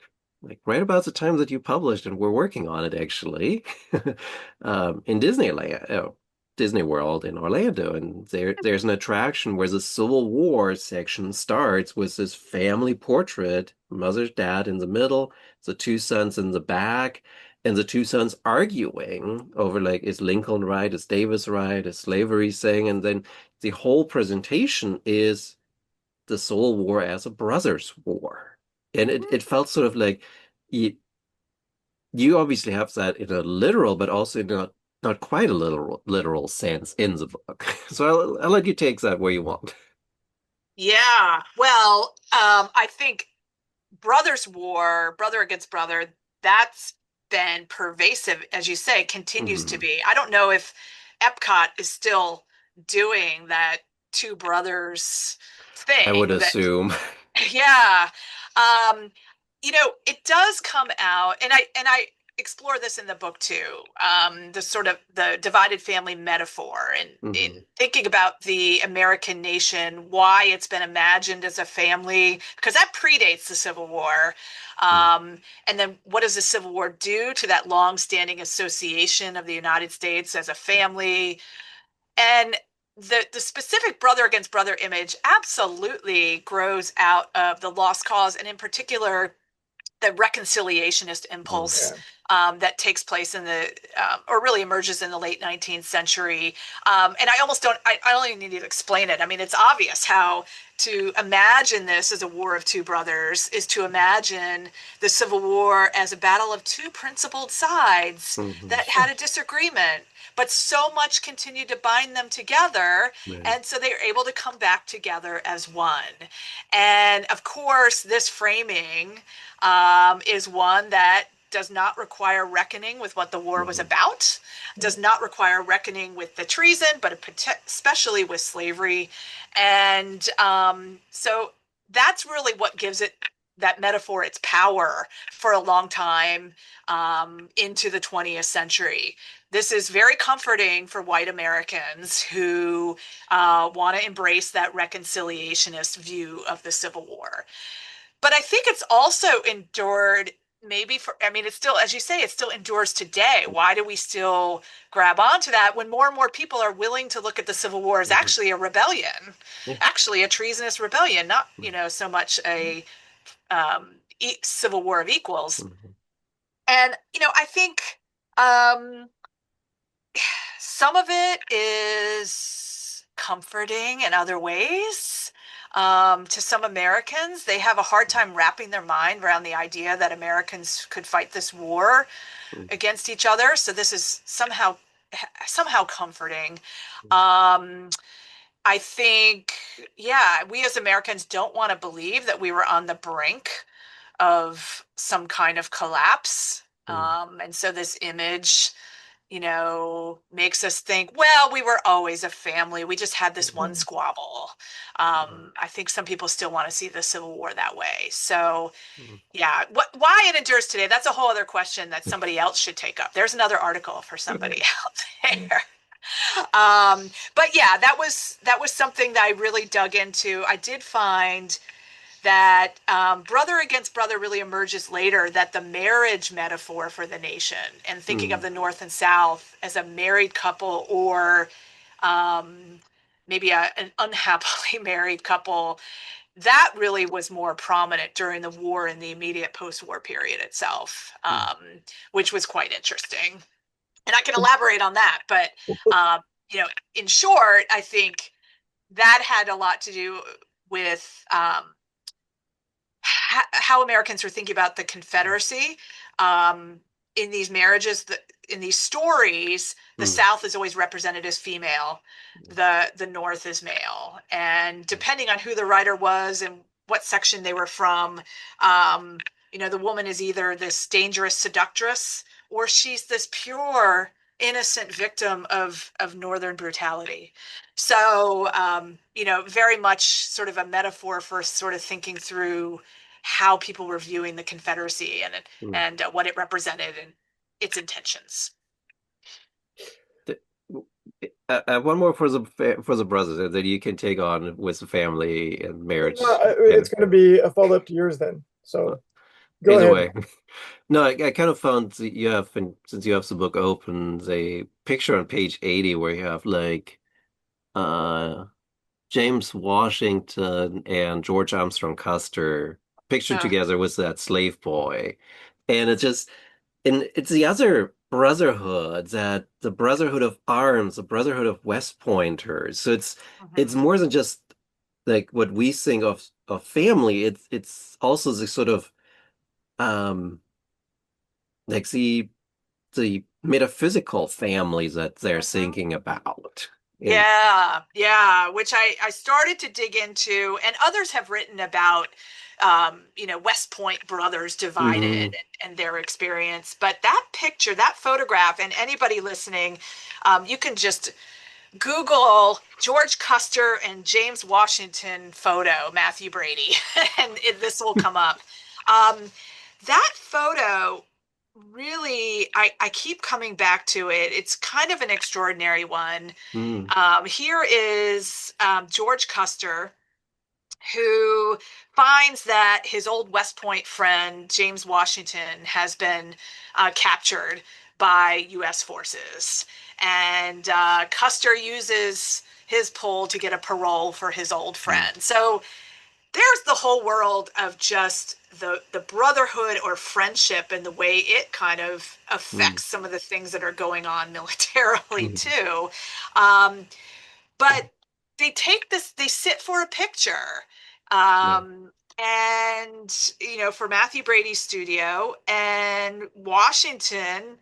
right about the time that you published, and we're working on it actually, in Disneyland, Disney World in Orlando, and there's an attraction where the Civil War section starts with this family portrait, mother's dad in the middle, the two sons in the back. And the two sons arguing over like, is Lincoln right? Is Davis right? Is slavery saying? And then the whole presentation is the Soul War as a brothers' war. And it felt sort of like you obviously have that in a literal, but also in not quite a literal sense in the book. So I'll let you take that where you want. Yeah. Well, I think brothers' war, brother against brother, that's been pervasive, as you say, continues to Hmm. be. I don't know if Epcot is still doing that two brothers I would thing that assume. yeah. Um, it does come out, and I explore this in the book too. The sort of the divided family metaphor and in Hmm. thinking about the American nation, why it's been imagined as a family, because that predates the Civil War. Um, and then what does the Civil War do to that long-standing association of the United States as a family? And the specific brother against brother image absolutely grows out of the lost cause, and in particular the reconciliationist Hmm. impulse yeah, that takes place in the or really emerges in the late 19th century. And I don't even need to explain it. I mean, it's obvious how to imagine this as a war of two brothers is to imagine the Civil War as a battle of two principled sides Hmm. that had a disagreement, but so much continued to bind them together, Right. and so they were able to come back together as one. And of course, this framing is one that does not require reckoning with what the war was Hmm. about, yeah, does not require reckoning with the treason, but especially with slavery. And so that's really what gives it that metaphor its power for a long time into the 20th century. This is very comforting for white Americans who want to embrace that reconciliationist view of the Civil War. But I think it's also endured maybe for, I mean, it's still, as you say, it still endures today. Why do we still grab onto that when more and more people are willing to look at the Civil War as Hmm. actually a rebellion, Yeah. actually a treasonous rebellion, not, so much a civil war of equals. Hmm. And, I think um, some of it is comforting in other ways. To some Americans, they have a hard time wrapping their mind around the idea that Americans could fight this war against each other. So this is somehow comforting. Um, I think, yeah, we as Americans don't want to believe that we were on the brink of some kind of collapse. Hmm. And so this image makes us think, well, we were always a family. We just had this one yeah. squabble. Hmm. I think some people still want to see the Civil War that way. So, Hmm. yeah, why it endures today, that's a whole other question that somebody else should take up. There's another article for somebody out Yeah. there. But yeah, that was something that I really dug into. I did find that brother against brother really emerges later, that the marriage metaphor for the nation and thinking of Mm, the North and South as a married couple or um, maybe an unhappily married couple, that really was more prominent during the war and the immediate post-war period itself, mm. which was quite interesting. And I can elaborate on that, but um, in short, I think that had a lot to do with how Americans were thinking about the Confederacy um, in these marriages. In these stories, the Mm, South is always represented as female, the North is male, and depending on who the writer was and what section they were from, um, the woman is either this dangerous seductress or she's this pure innocent victim of Northern brutality. So, very much sort of a metaphor for sort of thinking through how people were viewing the Confederacy mm. and what it represented and its intentions. Th- One more for the brothers that you can take on with the family and marriage. It's And going to be a follow-up to yours then. So go either ahead. way, no, I kind of found that you have, and since you have the book open, a picture on page 80 where you have like uh James Washington and George Armstrong Custer pictured Uh, together with that slave boy. And it's the other brotherhood, that the Brotherhood of Arms, the Brotherhood of West Pointers. So it's mhm, more than just like what we think of family. It's also the sort of um like the metaphysical family that they're mhm. thinking about. And Yeah, yeah, which I started to dig into, and others have written about, West Point brothers divided mhm, and their experience. But that picture, that photograph, and anybody listening, you can just Google George Custer and James Washington photo, Matthew Brady, and this will come up. Um, that photo really, I keep coming back to it. It's kind of an extraordinary one. mm, Here is George Custer, who finds that his old West Point friend, James Washington, has been captured by U.S. forces. And Custer uses his pull to get a parole for his old mm, friend. So there's the whole world of just the brotherhood or friendship and the way it kind of mm, affects some of the things that are going on militarily mm, too. Um, but they sit for a picture. yeah. And, for Matthew Brady's studio, and Washington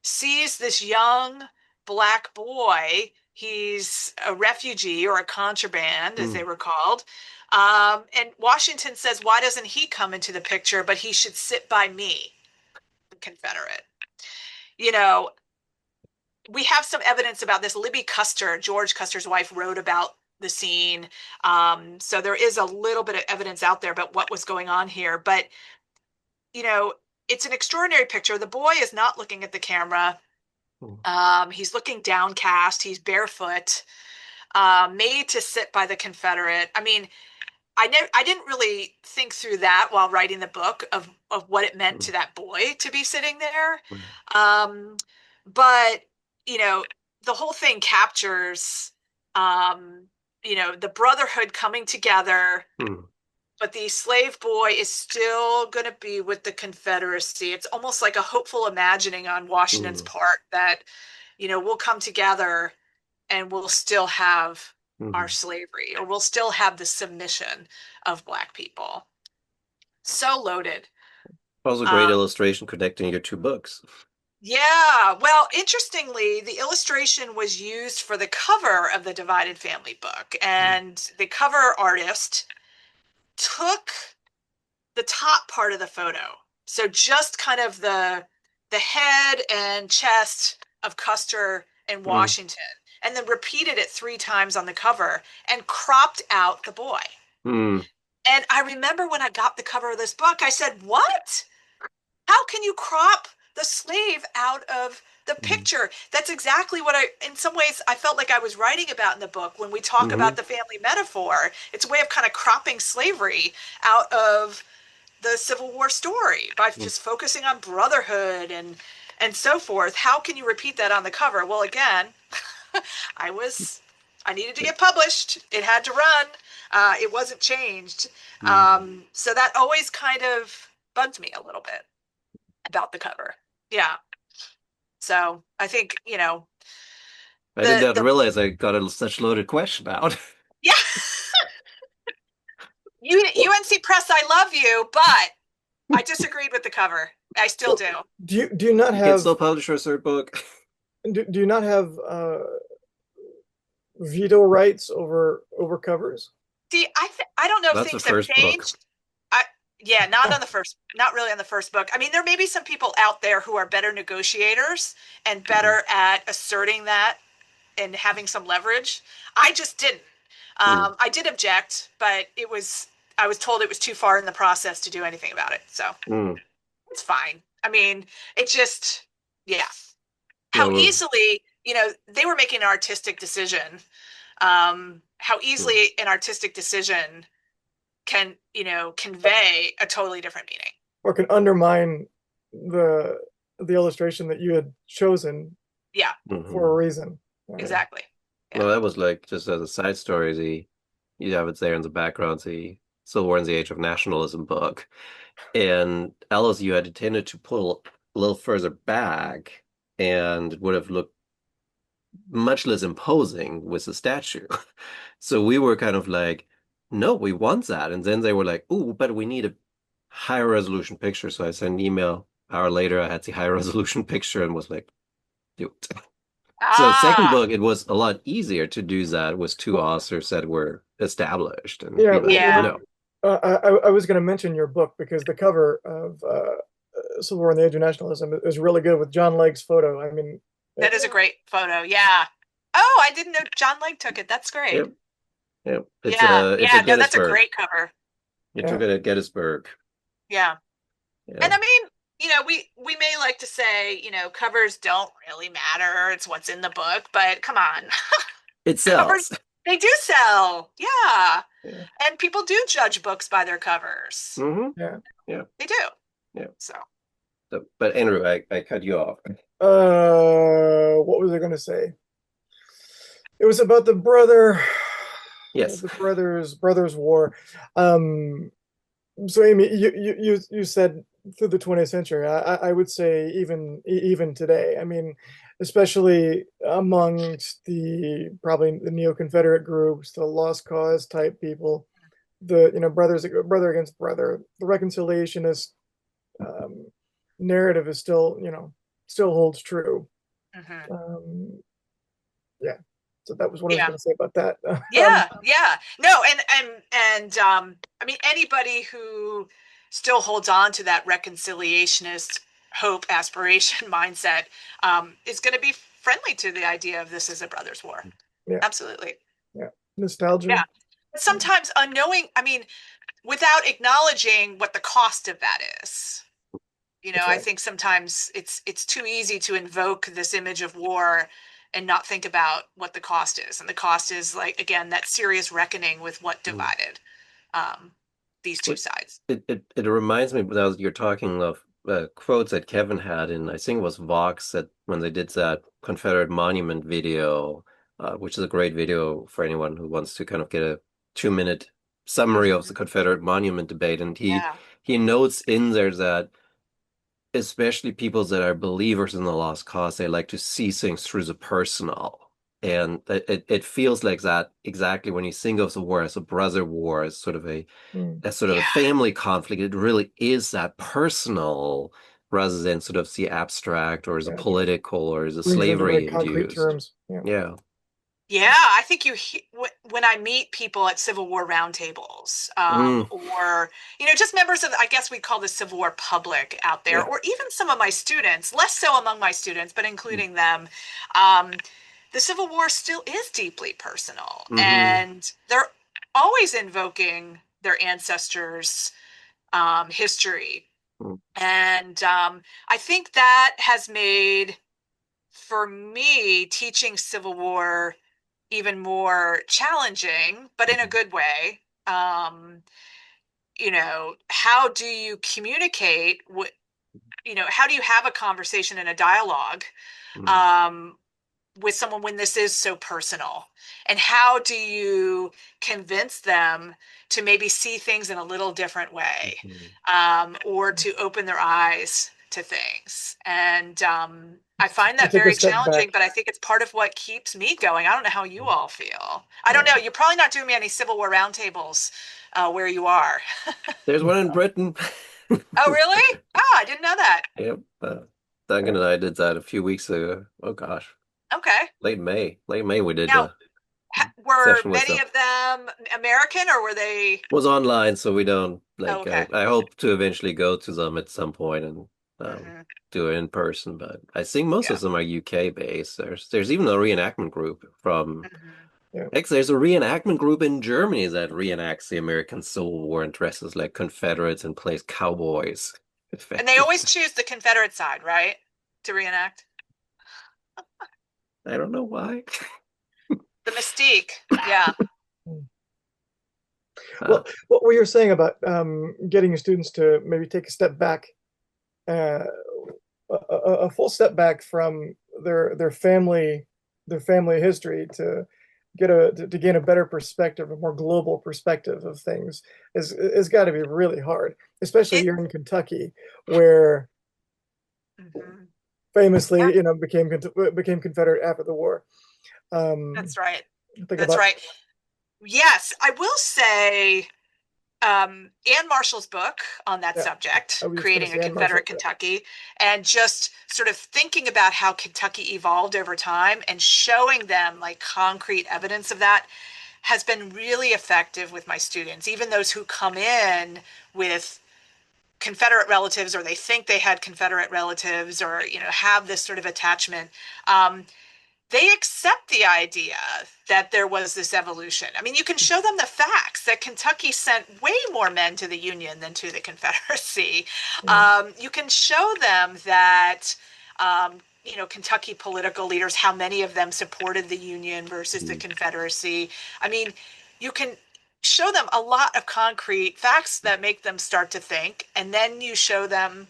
sees this young black boy. He's a refugee or a contraband, as Mm, they were called. And Washington says, why doesn't he come into the picture, but he should sit by me, the Confederate? You know, we have some evidence about this. Libby Custer, George Custer's wife, wrote about the scene. So there is a little bit of evidence out there about what was going on here. But, you know, it's an extraordinary picture. The boy is not looking at the camera. mm, He's looking downcast. He's barefoot, made to sit by the Confederate. I mean, I didn't really think through that while writing the book of what it meant mm, to that boy to be sitting there. mm, Um, but you know, the whole thing captures um, the brotherhood coming together, mm, but the slave boy is still going to be with the Confederacy. It's almost like a hopeful imagining on Washington's mm, part that, we'll come together and we'll still have our mm. slavery, or we'll still have the submission of Black people. So loaded. Also, great Um, illustration connecting your two books. yeah, well, interestingly, the illustration was used for the cover of the Divided Family book, Mm, and the cover artist took the top part of the photo. So just kind of the head and chest of Custer and mm, Washington, and then repeated it 3 times on the cover and cropped out the boy. mm, And I remember when I got the cover of this book, I said, "What? How can you crop the slave out of the picture. That's exactly what in some ways, I felt like I was writing about in the book when we talk Mm-hmm. about the family metaphor. It's a way of kind of cropping slavery out of the Civil War story by just focusing on brotherhood and so forth. How can you repeat that on the cover? Well, again, I was I needed to get published. It had to run. It wasn't changed. Mm-hmm. So that always kind of bugged me a little bit about the cover. Yeah. So I think, I did not the realize I got such loaded question out. yeah, Well, UNC Press, I love you, but I disagreed with the cover. I still well, do. do you not You can have still publish your third book. do you not have veto rights over covers? See, I don't know if That's the things have first book. changed. I Yeah, not really on the first book. I mean, there may be some people out there who are better negotiators and Mm-hmm. better at asserting that and having some leverage. I just didn't. I did object, but I was told it was too far in the process to do anything about it. So Mm-hmm. it's fine. I mean, it's just, yeah, how No, easily, they were making an artistic decision. How mm. easily an artistic decision can, convey a totally different meaning. Or can undermine the the illustration that you had chosen Yeah, for a Mhm. reason. exactly. Yeah. Well, that was like just as a side story. You have it there in the background. The Civil War in the Age of Nationalism book, and LSU had intended to pull a little further back, and it would have looked much less imposing with the statue. So we were kind of like, no, we want that. And then they were like, oh, but we need a higher resolution picture. So I sent an email. An hour later, I had the high resolution picture and was like, do it. So second Ah, book, it was a lot easier to do that with two Well, authors that were established and yeah, be like, yeah. I was going to mention your book because the cover of Civil War and the Age of Nationalism is really good with John Legg's photo. I mean, That is a great photo. Yeah. Oh, I didn't know John Legg took it. That's great. yep, yep. Yeah. It's at Yeah. No, that's a Gettysburg. great cover. You took yeah, it at Gettysburg. Yeah. Yeah. And I mean, we may like to say, covers don't really matter. It's what's in the book, but come on. It Covers, sells. they do sell. Yeah. Yeah. And people do judge books by their covers. Mm-hmm. yeah. Yeah. They do. Yeah. So, So, but Andrew, I cut you off. What was I going to say? It was about Yes. the brothers war. Um, so Amy, you said through the 20th century. I would say even today. I mean, especially amongst the probably the neo-Confederate groups, the Lost Cause type people, the brother against brother, the reconciliationist um, narrative is still still holds true. mhm. Um, yeah, so that was what I was Yeah. going to say about that. Yeah, yeah. No, and I mean anybody who still holds on to that reconciliationist hope, aspiration mindset is going to be friendly to the idea of this as a brothers' war. Yeah, Absolutely. yeah, nostalgia. Yeah. But sometimes unknowing, I mean, without acknowledging what the cost of that is. That's I right. think sometimes it's too easy to invoke this image of war and not think about what the cost is. And the cost is like again that serious reckoning with what Mm. divided um, these two What sides. it reminds me when you're talking of quotes that Kevin had in I think it was Vox that when they did that Confederate Monument video, which is a great video for anyone who wants to kind of get a 2 minute summary of the Hmm. Confederate Monument debate, and Yeah. he notes in there that especially people that are believers in the lost cause, they like to see things through the personal. And it feels like that exactly when you think of the war as a brother war, Mm, as sort of a Yeah. family conflict. It really is that personal rather than sort of the abstract or the yeah, political or the brings into very slavery concrete induced. terms. Yeah. Yeah. Yeah, I think when I meet people at Civil War roundtables, Mm, or just members of, I guess we call the Civil War public out there, yeah. or even some of my students, less so among my students, but Mm, including them, um, the Civil War still is deeply personal, mm-hmm. and they're always invoking their ancestors' history, Mm, and I think that has made for me, teaching Civil War even more challenging, but in a Mhm. good way. How do you communicate? How do you have a conversation and a dialogue Mhm. um, with someone when this is so personal? And how do you convince them to maybe see things in a little different way, Mhm. or to open their eyes to things? And I find To that take a very step challenging, back. but I think it's part of what keeps me going. I don't know how you all feel. I don't Yeah. know. You're probably not doing any Civil War roundtables where you are. There's one in Britain. Oh, really? Oh, I didn't know that. Yep. Duncan and I did that a few weeks ago. Oh gosh, Okay. late May. Late May we did Now, a were session with many them. of them American or were they? Was online, so we don't Oh, like. okay. I hope to eventually go to them at some point and Hmm. do it in person. But I think most Yeah. of them are UK based. There's even a reenactment group from. Hmm. Yeah. Actually, there's a reenactment group in Germany that reenacts the American Civil War and dresses like Confederates and plays cowboys And they always effectively. choose the Confederate side, right? To reenact. I don't know why. The mystique. Yeah. Uh, Well, what were you saying about getting your students to maybe take a step back, uh, a full step back from their family history to to gain a better perspective, a more global perspective of things is got to be really hard, especially It. here in Kentucky, where Hmm. Yeah, famously, became Confederate after the war. Um, that's right. think That's about right. Yes, I will say Anne Marshall's book on that yeah. I subject, was just going to Creating a say Ann Marshall. Confederate Yeah. Kentucky, and just sort of thinking about how Kentucky evolved over time and showing them like concrete evidence of that has been really effective with my students, even those who come in with Confederate relatives or they think they had Confederate relatives or have this sort of attachment. They accept the idea that there was this evolution. I mean, you can show them the facts that Kentucky sent way more men to the Union than to the Confederacy. Yeah. You can show them that, Kentucky political leaders, how many of them supported the Union versus the mm, Confederacy. I mean, you can show them a lot of concrete facts that make them start to think, and then you show them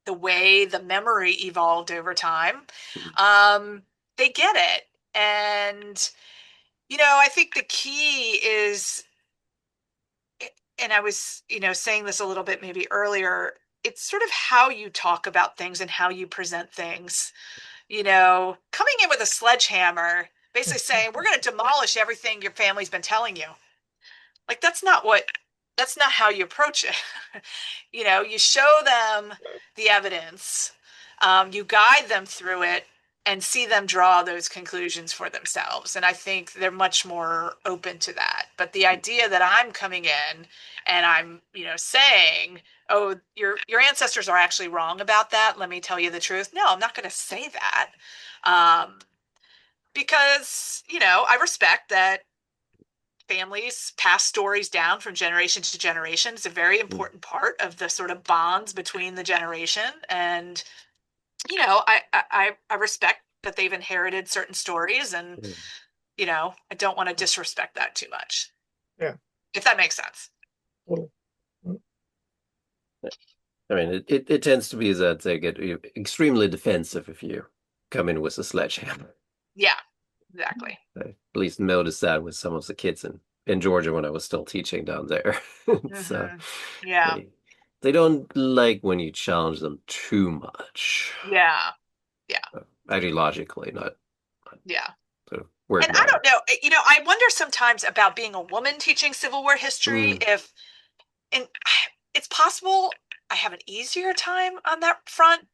the way the memory evolved over time. mm, Um, they get it. And, I think the key is, and I was, saying this a little bit maybe earlier, it's sort of how you talk about things and how you present things. Coming in with a sledgehammer, basically saying, we're going to demolish everything your family's been telling you. Like, that's not how you approach it. You show them the evidence, you guide them through it and see them draw those conclusions for themselves. And I think they're much more open to that. But the idea that I'm coming in and I'm, saying, oh, your ancestors are actually wrong about that. Let me tell you the truth. No, I'm not going to say that. Um, because, I respect that families pass stories down from generation to generation. It's a very mm, important part of the sort of bonds between the generation. And, I respect that they've inherited certain stories and, mm. I don't want to disrespect that too much, Yeah. if that makes sense. Totally. Mm. I mean, it tends to be that they get extremely defensive if you come in with a sledgehammer. Yeah, exactly. I at least noticed that with some of the kids in Georgia when I was still teaching down there. So Hmm. Yeah. they they don't like when you challenge them too much. Yeah. Yeah. Ideologically, not Yeah. sort of word And I matter. don't know, I wonder sometimes about being a woman teaching Civil War history, Mm. if, and it's possible I have an easier time on that front.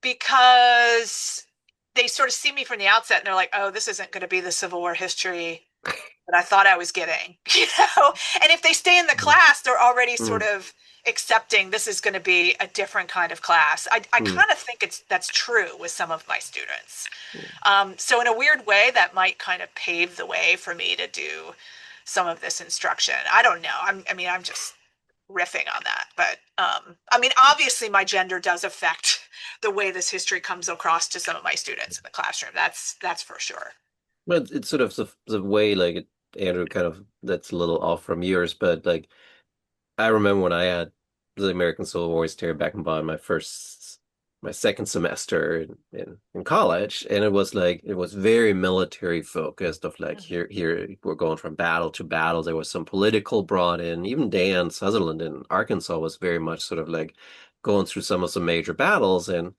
Because they sort of see me from the outset and they're like, oh, this isn't going to be the Civil War history that I thought I was getting, And if they stay in the Mm. class, they're already sort Mm. of accepting this is going to be a different kind of class. I Mm. kind of think that's true with some of my students. So in a weird way, that might kind of pave the way for me to do some of this instruction. I don't know. I'm just riffing on that, but I mean, obviously, my gender does affect the way this history comes across to some of my students in the classroom. That's for sure. But it's sort of the way like Andrew kind of that's a little off from yours, but like I remember when I had the American Civil War history back in my second semester in college, and it was like it was very military focused of like Mhm. here we're going from battle to battle. There was some political brought in. Even Dan Sutherland in Arkansas was very much sort of like going through some of the major battles. And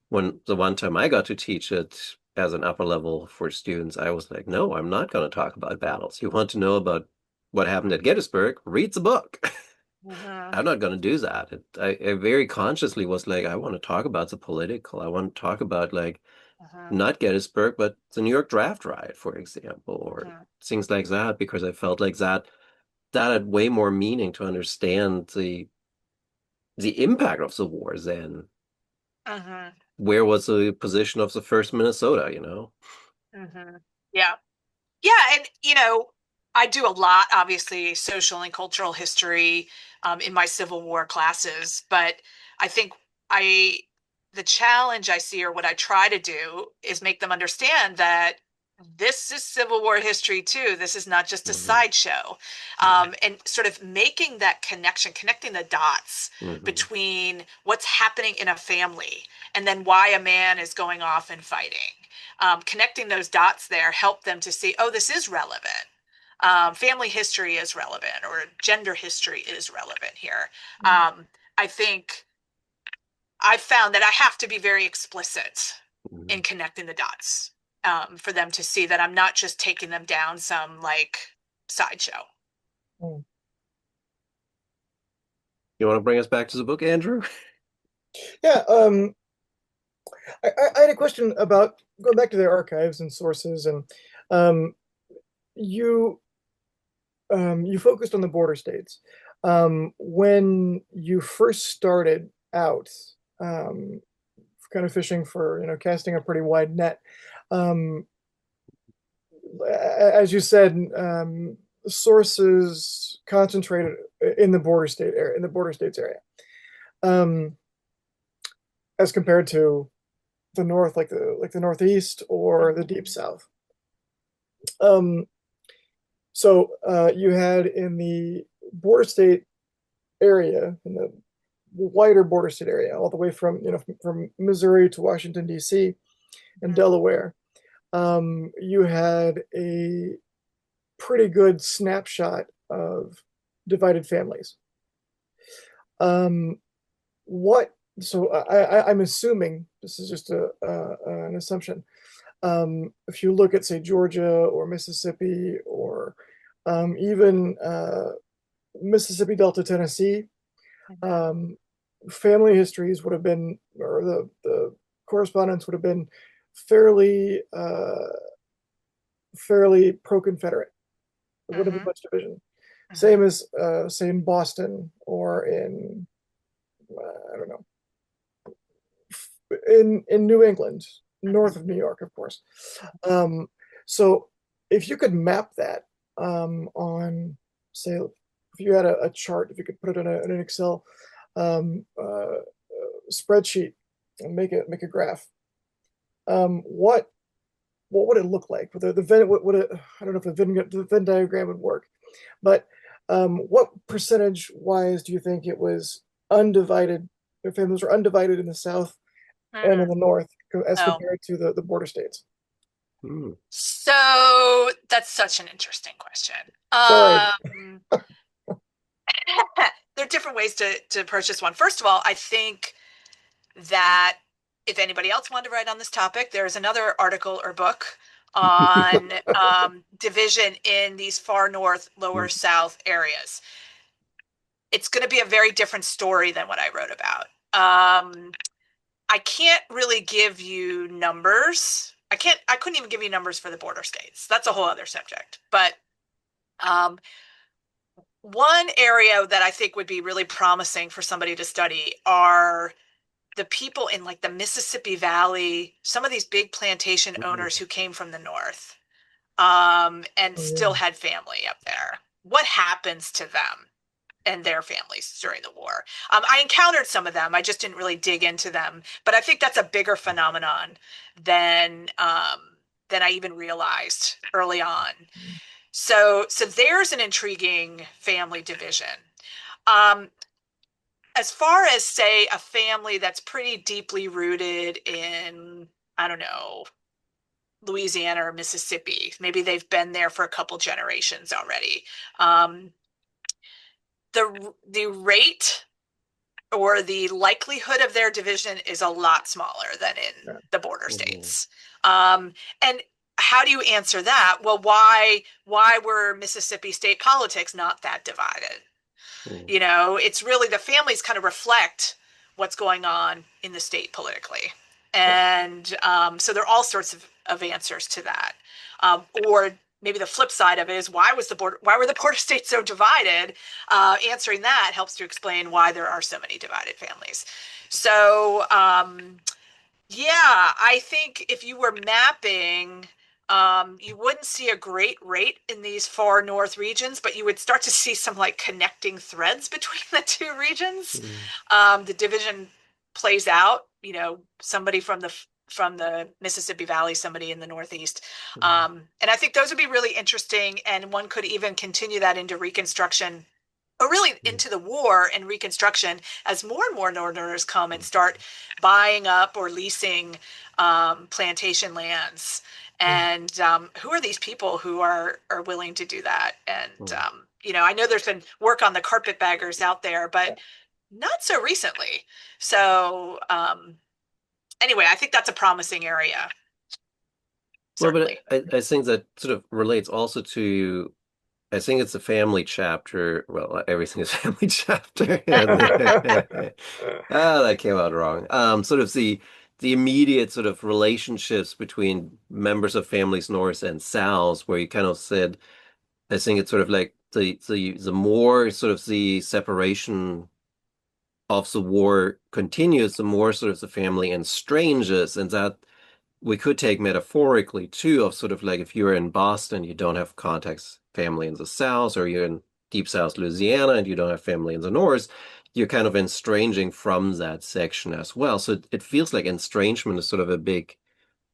when the one time I got to teach it as an upper level for students, I was like, no, I'm not going to talk about battles. You want to know about what happened at Gettysburg? Read the book. Mhm. I'm not going to do that. I very consciously was like, I want to talk about the political. I want to talk about like Mhm. not Gettysburg, but the New York draft riot, for example, or Mhm. things like that, because I felt like that had way more meaning to understand the impact of the war than Mhm. where was the position of the first Minnesota, you know? Mhm. Yeah. Yeah, and I do a lot, obviously, social and cultural history in my Civil War classes, but I think I the challenge I see or what I try to do is make them understand that this is Civil War history too. This is not just a Hmm. sideshow. Yeah. And sort of making that connection, connecting the dots Hmm. between what's happening in a family and then why a man is going off and fighting. Connecting those dots there help them to see, oh, this is relevant. Family history is relevant, or gender history is relevant here. I think I've found that I have to be very explicit Hmm. in connecting the dots for them to see that I'm not just taking them down some like sideshow. Mm. You want to bring us back to the book, Andrew? Yeah, I had a question about going back to the archives and sources, and um, you you focused on the border states. When you first started out, um, kind of fishing for, casting a pretty wide net, um, as you said, sources concentrated in the border state area, in the border states area, um, as compared to the north, like the Northeast or the Deep South. Um, so you had in the border state area, in the wider border state area, all the way from from Missouri to Washington D.C. and Mhm. Delaware. You had a pretty good snapshot of divided families. Um, what? So I'm assuming this is just an assumption. If you look at, say, Georgia or Mississippi or even Mississippi Delta, Tennessee, Mhm. um, family histories would have been, or the correspondence would have been fairly pro-Confederate. There wouldn't have been Mhm. much division. Same Mhm. as say in Boston or in I don't know, in New England, north Mhm. of New York, of course. Um, so if you could map that on, say, if you had a chart, if you could put it in an Excel spreadsheet and make a graph, what would it look like? The Venn, would it, I don't know if the Venn diagram would work, but what percentage wise do you think it was undivided? Their families were undivided in the South and in Mhm. the North as Oh, compared to the border states. Hmm. so that's such an interesting question. Sorry. There are different ways to approach this one. First of all, I think that if anybody else wanted to write on this topic, there's another article or book on division in these far north, lower south areas. It's going to be a very different story than what I wrote about. I can't really give you numbers. I couldn't even give you numbers for the border states. That's a whole other subject. But um, one area that I think would be really promising for somebody to study are the people in like the Mississippi Valley, some of these big plantation owners who came from the north and Oh still yeah. had family up there. What happens to them? and their families during the war. I encountered some of them. I just didn't really dig into them, but I think that's a bigger phenomenon than than I even realized early on. So there's an intriguing family division. Um, as far as say a family that's pretty deeply rooted in, I don't know, Louisiana or Mississippi, maybe they've been there for a couple generations already. Um, the rate or the likelihood of their division is a lot smaller than in Yeah. the border Mhm. states. And how do you answer that? Well, why were Mississippi state politics not that divided? Mhm. You know, it's really the families kind of reflect what's going on in the state politically. Yeah. And so there are all sorts of answers to that. Or maybe the flip side of it is why were the border states so divided? Answering that helps to explain why there are so many divided families. So yeah, I think if you were mapping, you wouldn't see a great rate in these far north regions, but you would start to see some like connecting threads between the two regions. Mhm. The division plays out, you know, somebody from the Mississippi Valley, somebody in the Northeast. Mhm. And I think those would be really interesting, and one could even continue that into Reconstruction or really Mhm. into the war and Reconstruction as more and more Northerners come and start buying up or leasing plantation lands. Mm. And who are these people who are willing to do that? And Mhm. you know, I know there's been work on the carpetbaggers out there, Yeah. but not so recently. So anyway, I think that's a promising area, Well, but certainly. I think that sort of relates also to, I think it's a family chapter. Well, everything is family chapter. Ah, that came out wrong. Sort of the immediate sort of relationships between members of families north and south, where you kind of said, I think it's sort of like the more sort of the separation of the war continues, the more sort of the family estranges, and that we could take metaphorically too of sort of like if you're in Boston, you don't have contacts family in the South, or you're in Deep South Louisiana and you don't have family in the North, you're kind of estranging from that section as well. So it feels like estrangement is sort of a big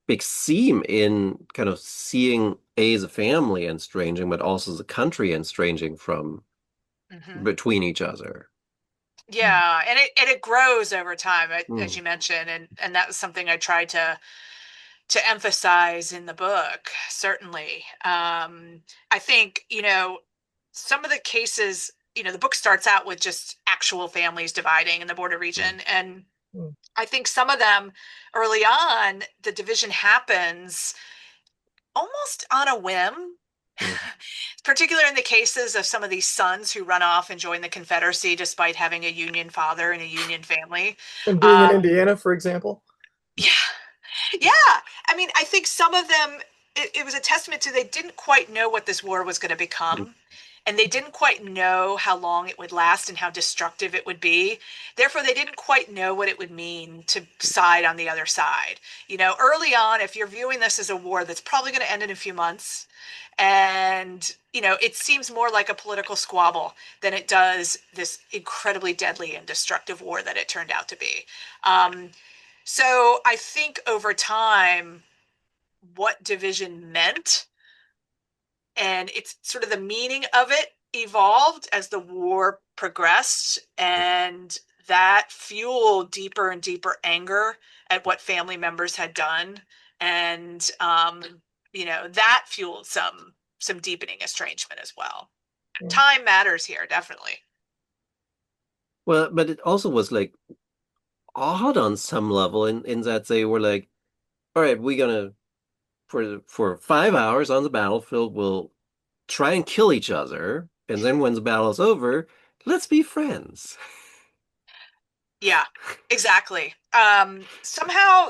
theme in kind of seeing a the family estranging, but also the country estranging from Hmm. between each other. Yeah, and it grows over time, as Mm, you mentioned, and that was something I tried to emphasize in the book, certainly. I think, you know, some of the cases, you know, the book starts out with just actual families dividing in the border mm, region. And Mm. I think some of them early on, the division happens almost on a whim, mm, particularly in the cases of some of these sons who run off and join the Confederacy despite having a Union father and a Union family. And being in Um, Indiana, for example. yeah, yeah. I mean, I think some of them, it was a testament to they didn't quite know what this war was going to mm, become. And they didn't quite know how long it would last and how destructive it would be. Therefore, they didn't quite know what it would mean to side on the other side. You know, early on, if you're viewing this as a war that's probably going to end in a few months, and, you know, it seems more like a political squabble than it does this incredibly deadly and destructive war that it turned out to be. Um, so I think over time, what division meant and it's sort of the meaning of it evolved as the war progressed, mm. and that fueled deeper and deeper anger at what family members had done. And you know, that fueled some deepening estrangement as well. Mm. Time matters here, definitely. Well, but it also was like odd on some level in that they were like, all right, we're gonna for 5 hours on the battlefield, we'll try and kill each other, and then when the battle's over, let's be friends. Yeah, exactly. Somehow,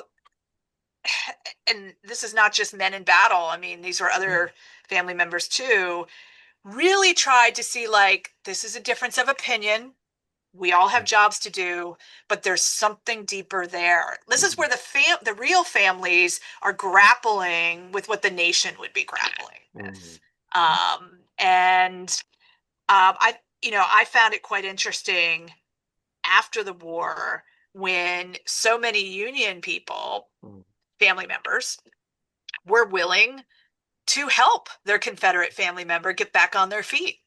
and this is not just men in battle, I mean, these were other family members too, really tried to see like this is a difference of opinion. We all have jobs to do, but there's something deeper there. This is where the real families are grappling with what the nation would be grappling with. And I I found it quite interesting after the war when so many Union people, Mm. family members, were willing to help their Confederate family member get back on their feet,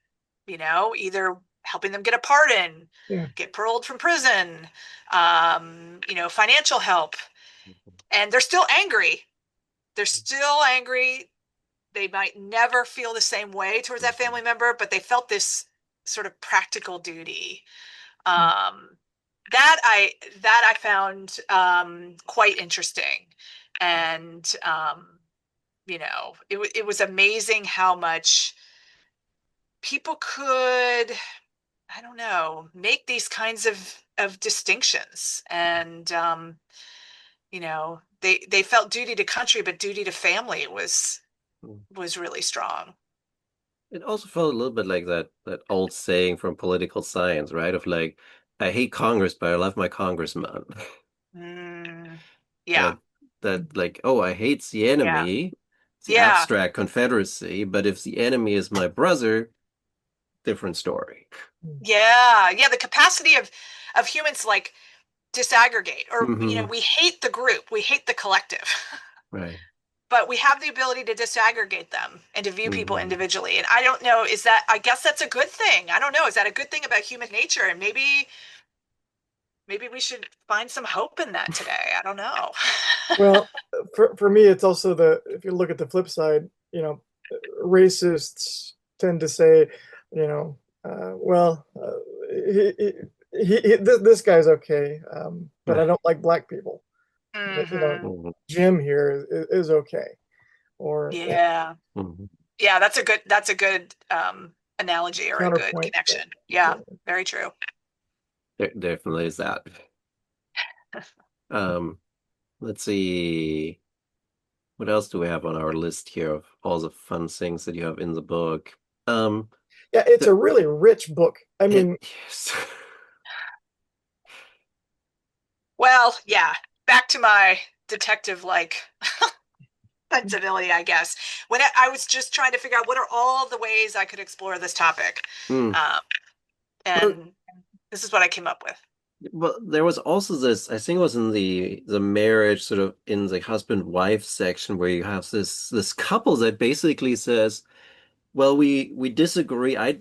either helping them get a pardon, Yeah. get paroled from prison, financial help. And they're still angry. They're still angry. They might never feel the same way towards that Mhm. family member, but they felt this sort of practical duty. Mm. Um, that I found quite interesting, and it was amazing how much people could, I don't know, make these kinds of distinctions, and they felt duty to country, but duty to family Mm. was really strong. It also felt a little bit like that old saying from political science, right? Of like, I hate Congress, but I love my congressman. Mm, yeah, That that like, oh, I hate the yeah, enemy, it's the yeah, abstract Confederacy, but if the enemy is my brother, different story. Mm. yeah. The capacity of humans like disaggregate, or Hmm. we hate the group, we hate the collective. Right. But we have the ability to disaggregate them and to view people Hmm. individually. And I don't know, I guess that's a good thing. I don't know, is that a good thing about human nature? And maybe we should find some hope in that today. I don't know. Well, for me, it's also if you look at the flip side, racists tend to say, you know, well, this guy's okay, but I don't like black people. But, Hmm. Hmm. Jim here is okay. Or Yeah. Hmm. Yeah, that's a good analogy, or a good counterpoint. connection. Yeah, Yeah. very true. There definitely is that. Um, let's see. What else do we have on our list here of all the fun things that you have in the book? Um, Yeah, it's a the, really rich book. I it, mean, yes. Well, yeah, back to my detective like sensibility, I guess. When I was just trying to figure out what are all the ways I could explore this topic. Mm. Um, Well, and this is what I came up with. well, there was also this, I think it was in the marriage sort of in the husband wife section where you have this couple that basically says, well, we disagree. I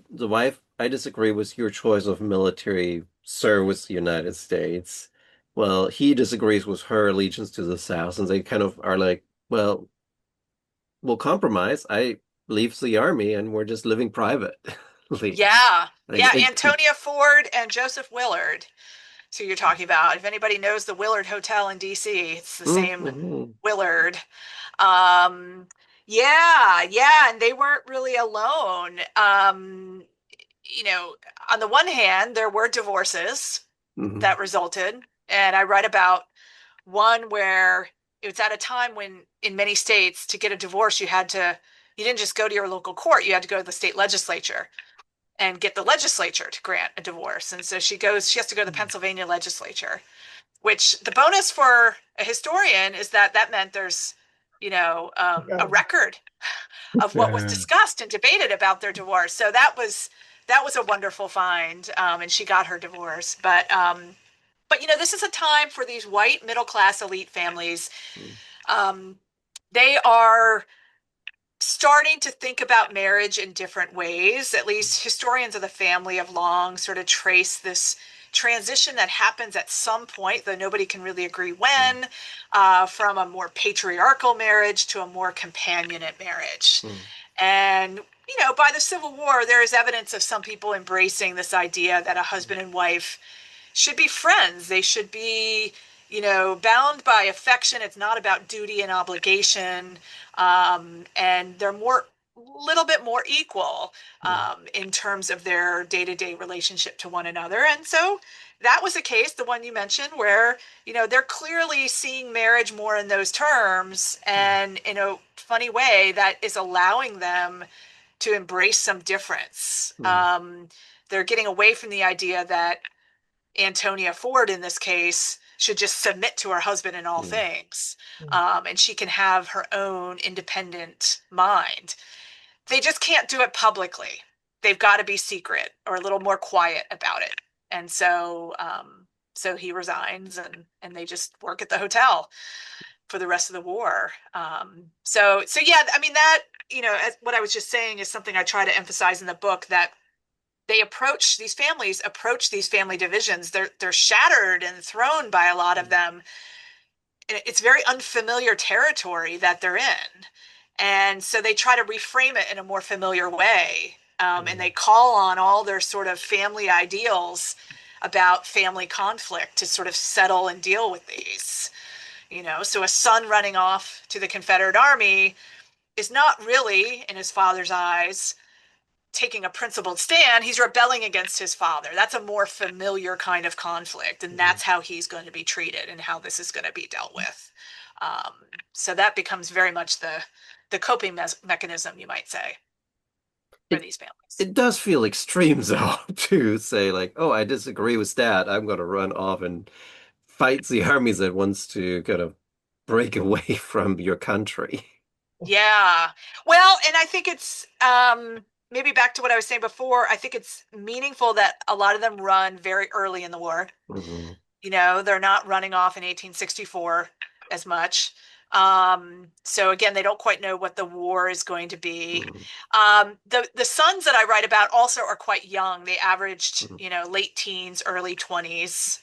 disagree with your choice of military service the United States. Well, he disagrees with her allegiance to the South, and they kind of are like, well, we'll compromise. I leave the army and we're just living privately. Yeah, Like yeah, Antonia Ford and Joseph Willard. So you're talking about, if anybody knows the Willard Hotel in DC, it's the same mhm, Willard. Um, yeah, and they weren't really alone. You know, on the one hand, there were divorces mhm, that resulted, and I write about one where it was at a time when in many states to get a divorce you didn't just go to your local court, you had to go to the state legislature and get the legislature to grant a divorce. And so she has to go to the Pennsylvania legislature, which the bonus for a historian is that meant there's, a yeah, record of what was yeah, discussed and debated about their divorce. So that was a wonderful find, and she got her divorce. But this is a time for these white middle class elite families. mm, Um, they are starting to think about marriage in different ways. At least historians of the family have long sort of traced this transition that happens at some point, though nobody can really agree mm, when, from a more patriarchal marriage to a more companionate marriage. mm, And, by the Civil War, there is evidence of some people embracing this idea that a husband and wife should be friends. They should be, bound by affection. It's not about duty and obligation. And they're little bit more equal mm, in terms of their day-to-day relationship to one another. And so that was a case, the one you mentioned, where, they're clearly seeing marriage more in those terms, mm, and in a funny way that is allowing them to embrace some difference. mm, They're getting away from the idea that Antonia Ford in this case should just submit to her husband in all mm, things, and she can have her own independent mind. They just can't do it publicly. they've got to be secret or a little more quiet about it. And so he resigns and they just work at the hotel for the rest of the war. So yeah, I mean that, what I was just saying is something I try to emphasize in the book, that approach these family divisions. They're shattered and thrown by a lot of them. It's very unfamiliar territory that they're in. And so they try to reframe it in a more familiar way. And they call on all their sort of family ideals about family conflict to sort of settle and deal with these. So a son running off to the Confederate Army is not really, in his father's eyes, taking a principled stand. He's rebelling against his father. That's a more familiar kind of conflict, and Mhm. that's how he's going to be treated and how this is going to be dealt with. Um, so that becomes very much the coping mechanism, you might say, for It these families. it does feel extreme though to say like, oh, I disagree with that. I'm going to run off and fight the armies that wants to kind of break away from your country. Yeah. Well, and I think it's maybe back to what I was saying before. I think it's meaningful that a lot of them run very early in the war. Mhm. They're not running off in 1864 as much. So again, they don't quite know what the war is going to be. Mhm. The sons that I write about also are quite young. They averaged, Mhm. late teens, early 20s.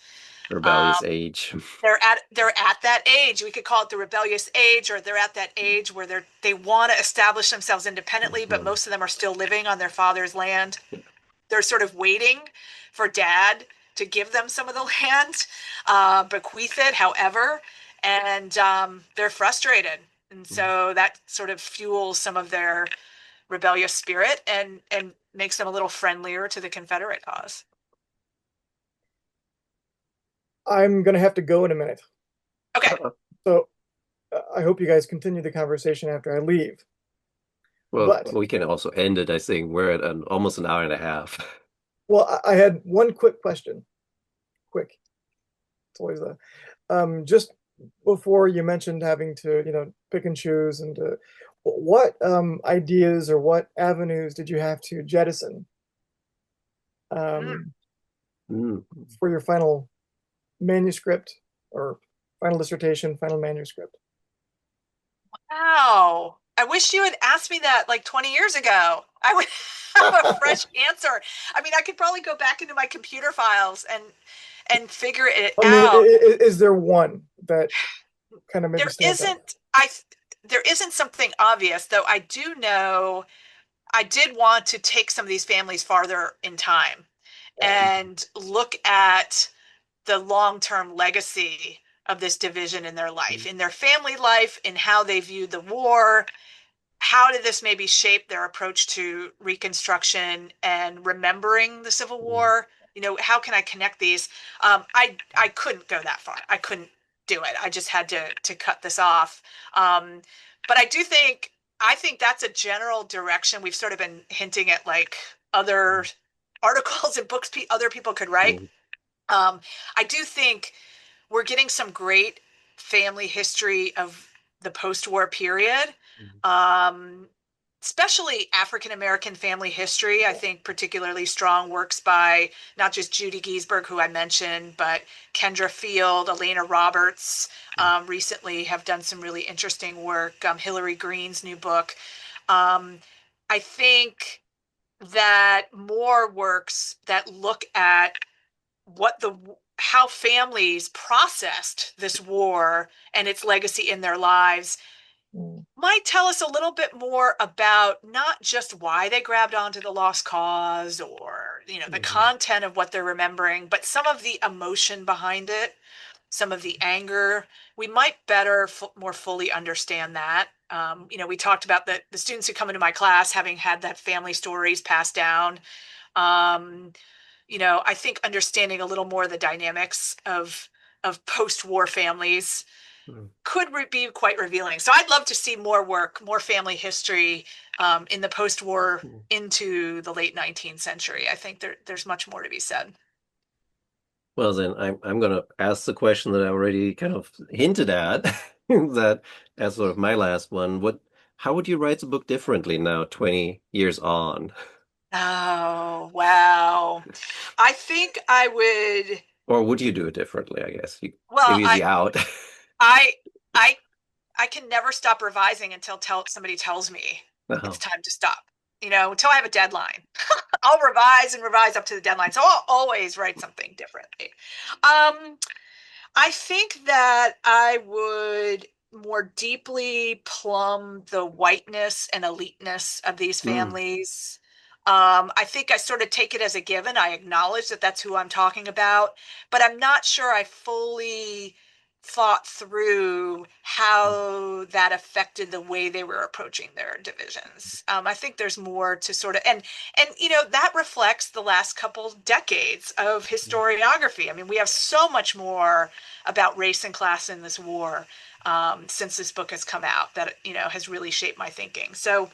Rebellious Um, age. they're at that age. We could call it the rebellious age, or they're at that age where they want to establish themselves independently, but Mhm. most of them are still living on their father's land. They're sort of waiting for dad to give them some of the land, bequeath it, however, and they're frustrated. And so that sort of fuels some of their rebellious spirit and makes them a little friendlier to the Confederate cause. I'm gonna have to go in a minute. Okay. So I hope you guys continue the conversation after I leave. Well, But we can also end it, I think. We're at almost an hour and a half. well, I had one quick question. Quick. It's always the just before you mentioned having to, pick and choose and what ideas or what avenues did you have to jettison Mm. um, Mm. for your final manuscript or final dissertation, final manuscript? Wow. I wish you had asked me that like 20 years ago. I would have a fresh answer. I mean, I could probably go back into my computer files and figure it I mean, out. is there one that kind of maybe There stands out? isn't I there isn't something obvious, though I do know I did want to take some of these families farther in time Yeah. and look at the long-term legacy of this division in their life, in their family life, in how they viewed the war. How did this maybe shape their approach to Reconstruction and remembering the Civil War? How can I connect these? I couldn't go that far. I couldn't do it. I just had to cut this off. Um, but I think that's a general direction. We've sort of been hinting at like other articles and books other people could write. Mm. Um, I do think we're getting some great family history of the post-war period, um, especially African American family history. I think particularly strong works by not just Judy Giesberg, who I mentioned, but Kendra Field, Elena Roberts, recently have done some really interesting work. Hillary Green's new book. Um, I think that more works that look at what the how families processed this war and its legacy in their lives Mm, might tell us a little bit more about not just why they grabbed onto the lost cause or the Mhm. content of what they're remembering, but some of the emotion behind it, some of the anger. We might better more fully understand that. We talked about the students who come into my class having had that family stories passed down. um, I think understanding a little more of the dynamics of post-war families Mm. could be quite revealing. So I'd love to see more work, more family history in the post-war Mm. into the late 19th century. I think there's much more to be said. Well, then I'm gonna ask the question that I already kind of hinted at, that as sort of my last one. How would you write the book differently now, 20 years on? Oh, wow. I think I would, Or would you do it differently, I guess? You give well, easy out. I, I, I can never stop revising until somebody tells me it's Oh. time to stop. Until I have a deadline. I'll revise and revise up to the deadline. So I'll always write something differently. Um, I think that I would more deeply plumb the whiteness and eliteness of these Mm. families. I think I sort of take it as a given. I acknowledge that that's who I'm talking about, but I'm not sure I fully thought through how that affected the way they were approaching their divisions. I think there's more to sort of, and that reflects the last couple decades of historiography. I mean, we have so much more about race and class in this war since this book has come out that has really shaped my thinking. So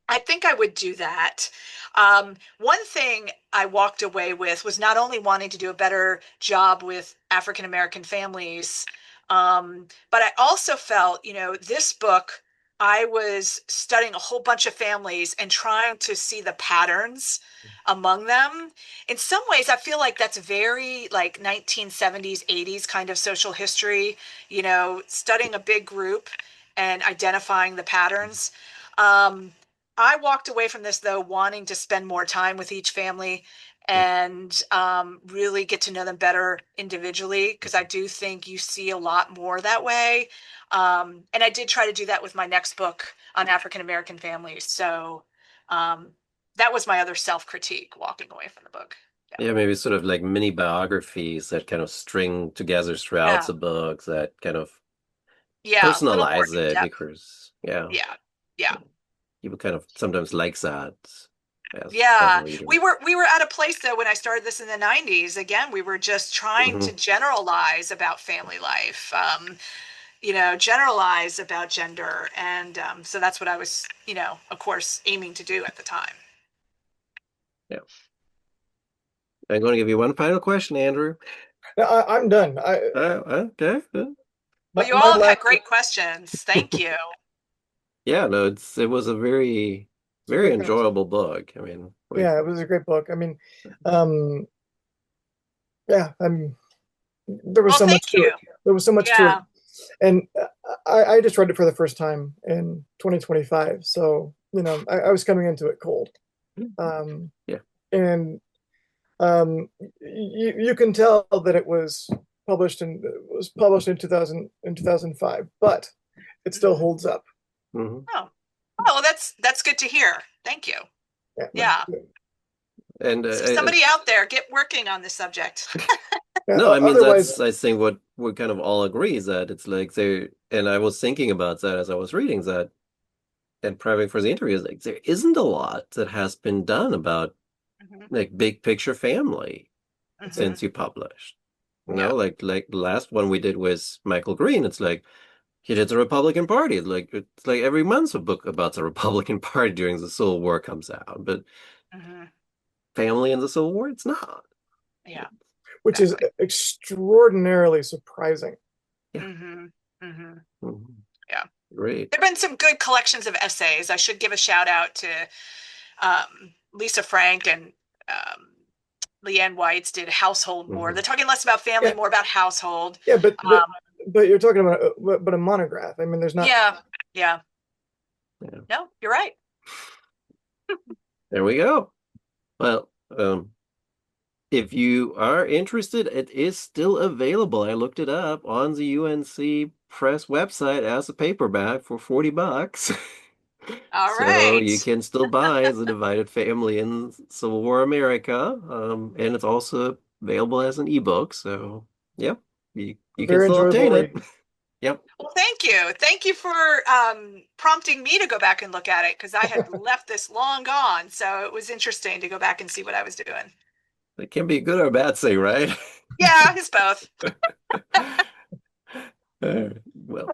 I think I would do that. One thing I walked away with was not only wanting to do a better job with African American families, but I also felt, this book, I was studying a whole bunch of families and trying to see the patterns among them. In some ways, I feel like that's very like 1970s, 80s kind of social history, studying a big group and identifying the patterns. Um, I walked away from this though wanting to spend more time with each family and really get to know them better individually because I do think you see a lot more that way. And I did try to do that with my next book on African American families. So um, that was my other self critique walking away from the book. Yeah. Yeah, maybe sort of like mini biographies that kind of string together throughout Yeah. the books that kind of Yeah. A little more personalize in it depth. because, yeah, Yeah. Yeah. people kind of sometimes like that as Yeah, we readers. were we were at a place though when I started this in the 90s. Again, we were just trying to Hmm. generalize about family life, generalize about gender, and so that's what I was, of course, aiming to do at the time. Yeah. I'm going to give you one final question, Andrew. I'm done. Okay. Well, you My all have had last, great questions. Thank you. Yeah, no, it was a very, it's a very great finish. enjoyable book. I mean, like, Yeah, it was a great book. I mean, um, yeah, there was Well, so much thank to it. you. There was so much to it, Yeah. and I just read it for the first time in 2025. So I was coming into it cold, um, yeah. and you can tell that it was published in 2005, but it still Mhm. holds up. Oh. Oh, well, that's good to hear. Thank you. Yeah, no, Yeah. And So somebody out there, get working on this subject. yeah. no, I mean Otherwise, that's I think what we kind of all agree is that it's like there, and I was thinking about that as I was reading that and prepping for the interview, is like there isn't a lot that has been done about Hmm. like big picture family Hmm. since you published. Yeah. Like the last one we did was Michael Green. It's like he did the Republican Party. It's like every month a book about the Republican Party during the Civil War comes out, but Hmm. family in the Civil War, it's not. Yeah. which is Exactly. extraordinarily surprising. Yeah. Hmm. Hmm. Mhm. Yeah. Great. There've been some good collections of essays. I should give a shout out to Lisa Frank and um, Leanne White's did Household more. They're Hmm. talking less about family, Yeah, more about household. yeah, but but Um, but you're talking about a monograph. I mean, there's not. yeah. Yeah. Yeah. No, you're right. There we go. Well, if you are interested, it is still available. I looked it up on the UNC Press website as a paperback for $40. All So right. you can still buy The Divided Family in Civil War America. And it's also available as an ebook. So, yep, you can Very still enjoyable obtain it. read. Yep. Well, thank you. Thank you for prompting me to go back and look at it because I had left this long gone. So it was interesting to go back and see what I was doing. It can be a good or a bad thing, right? Yeah, it's both. Well.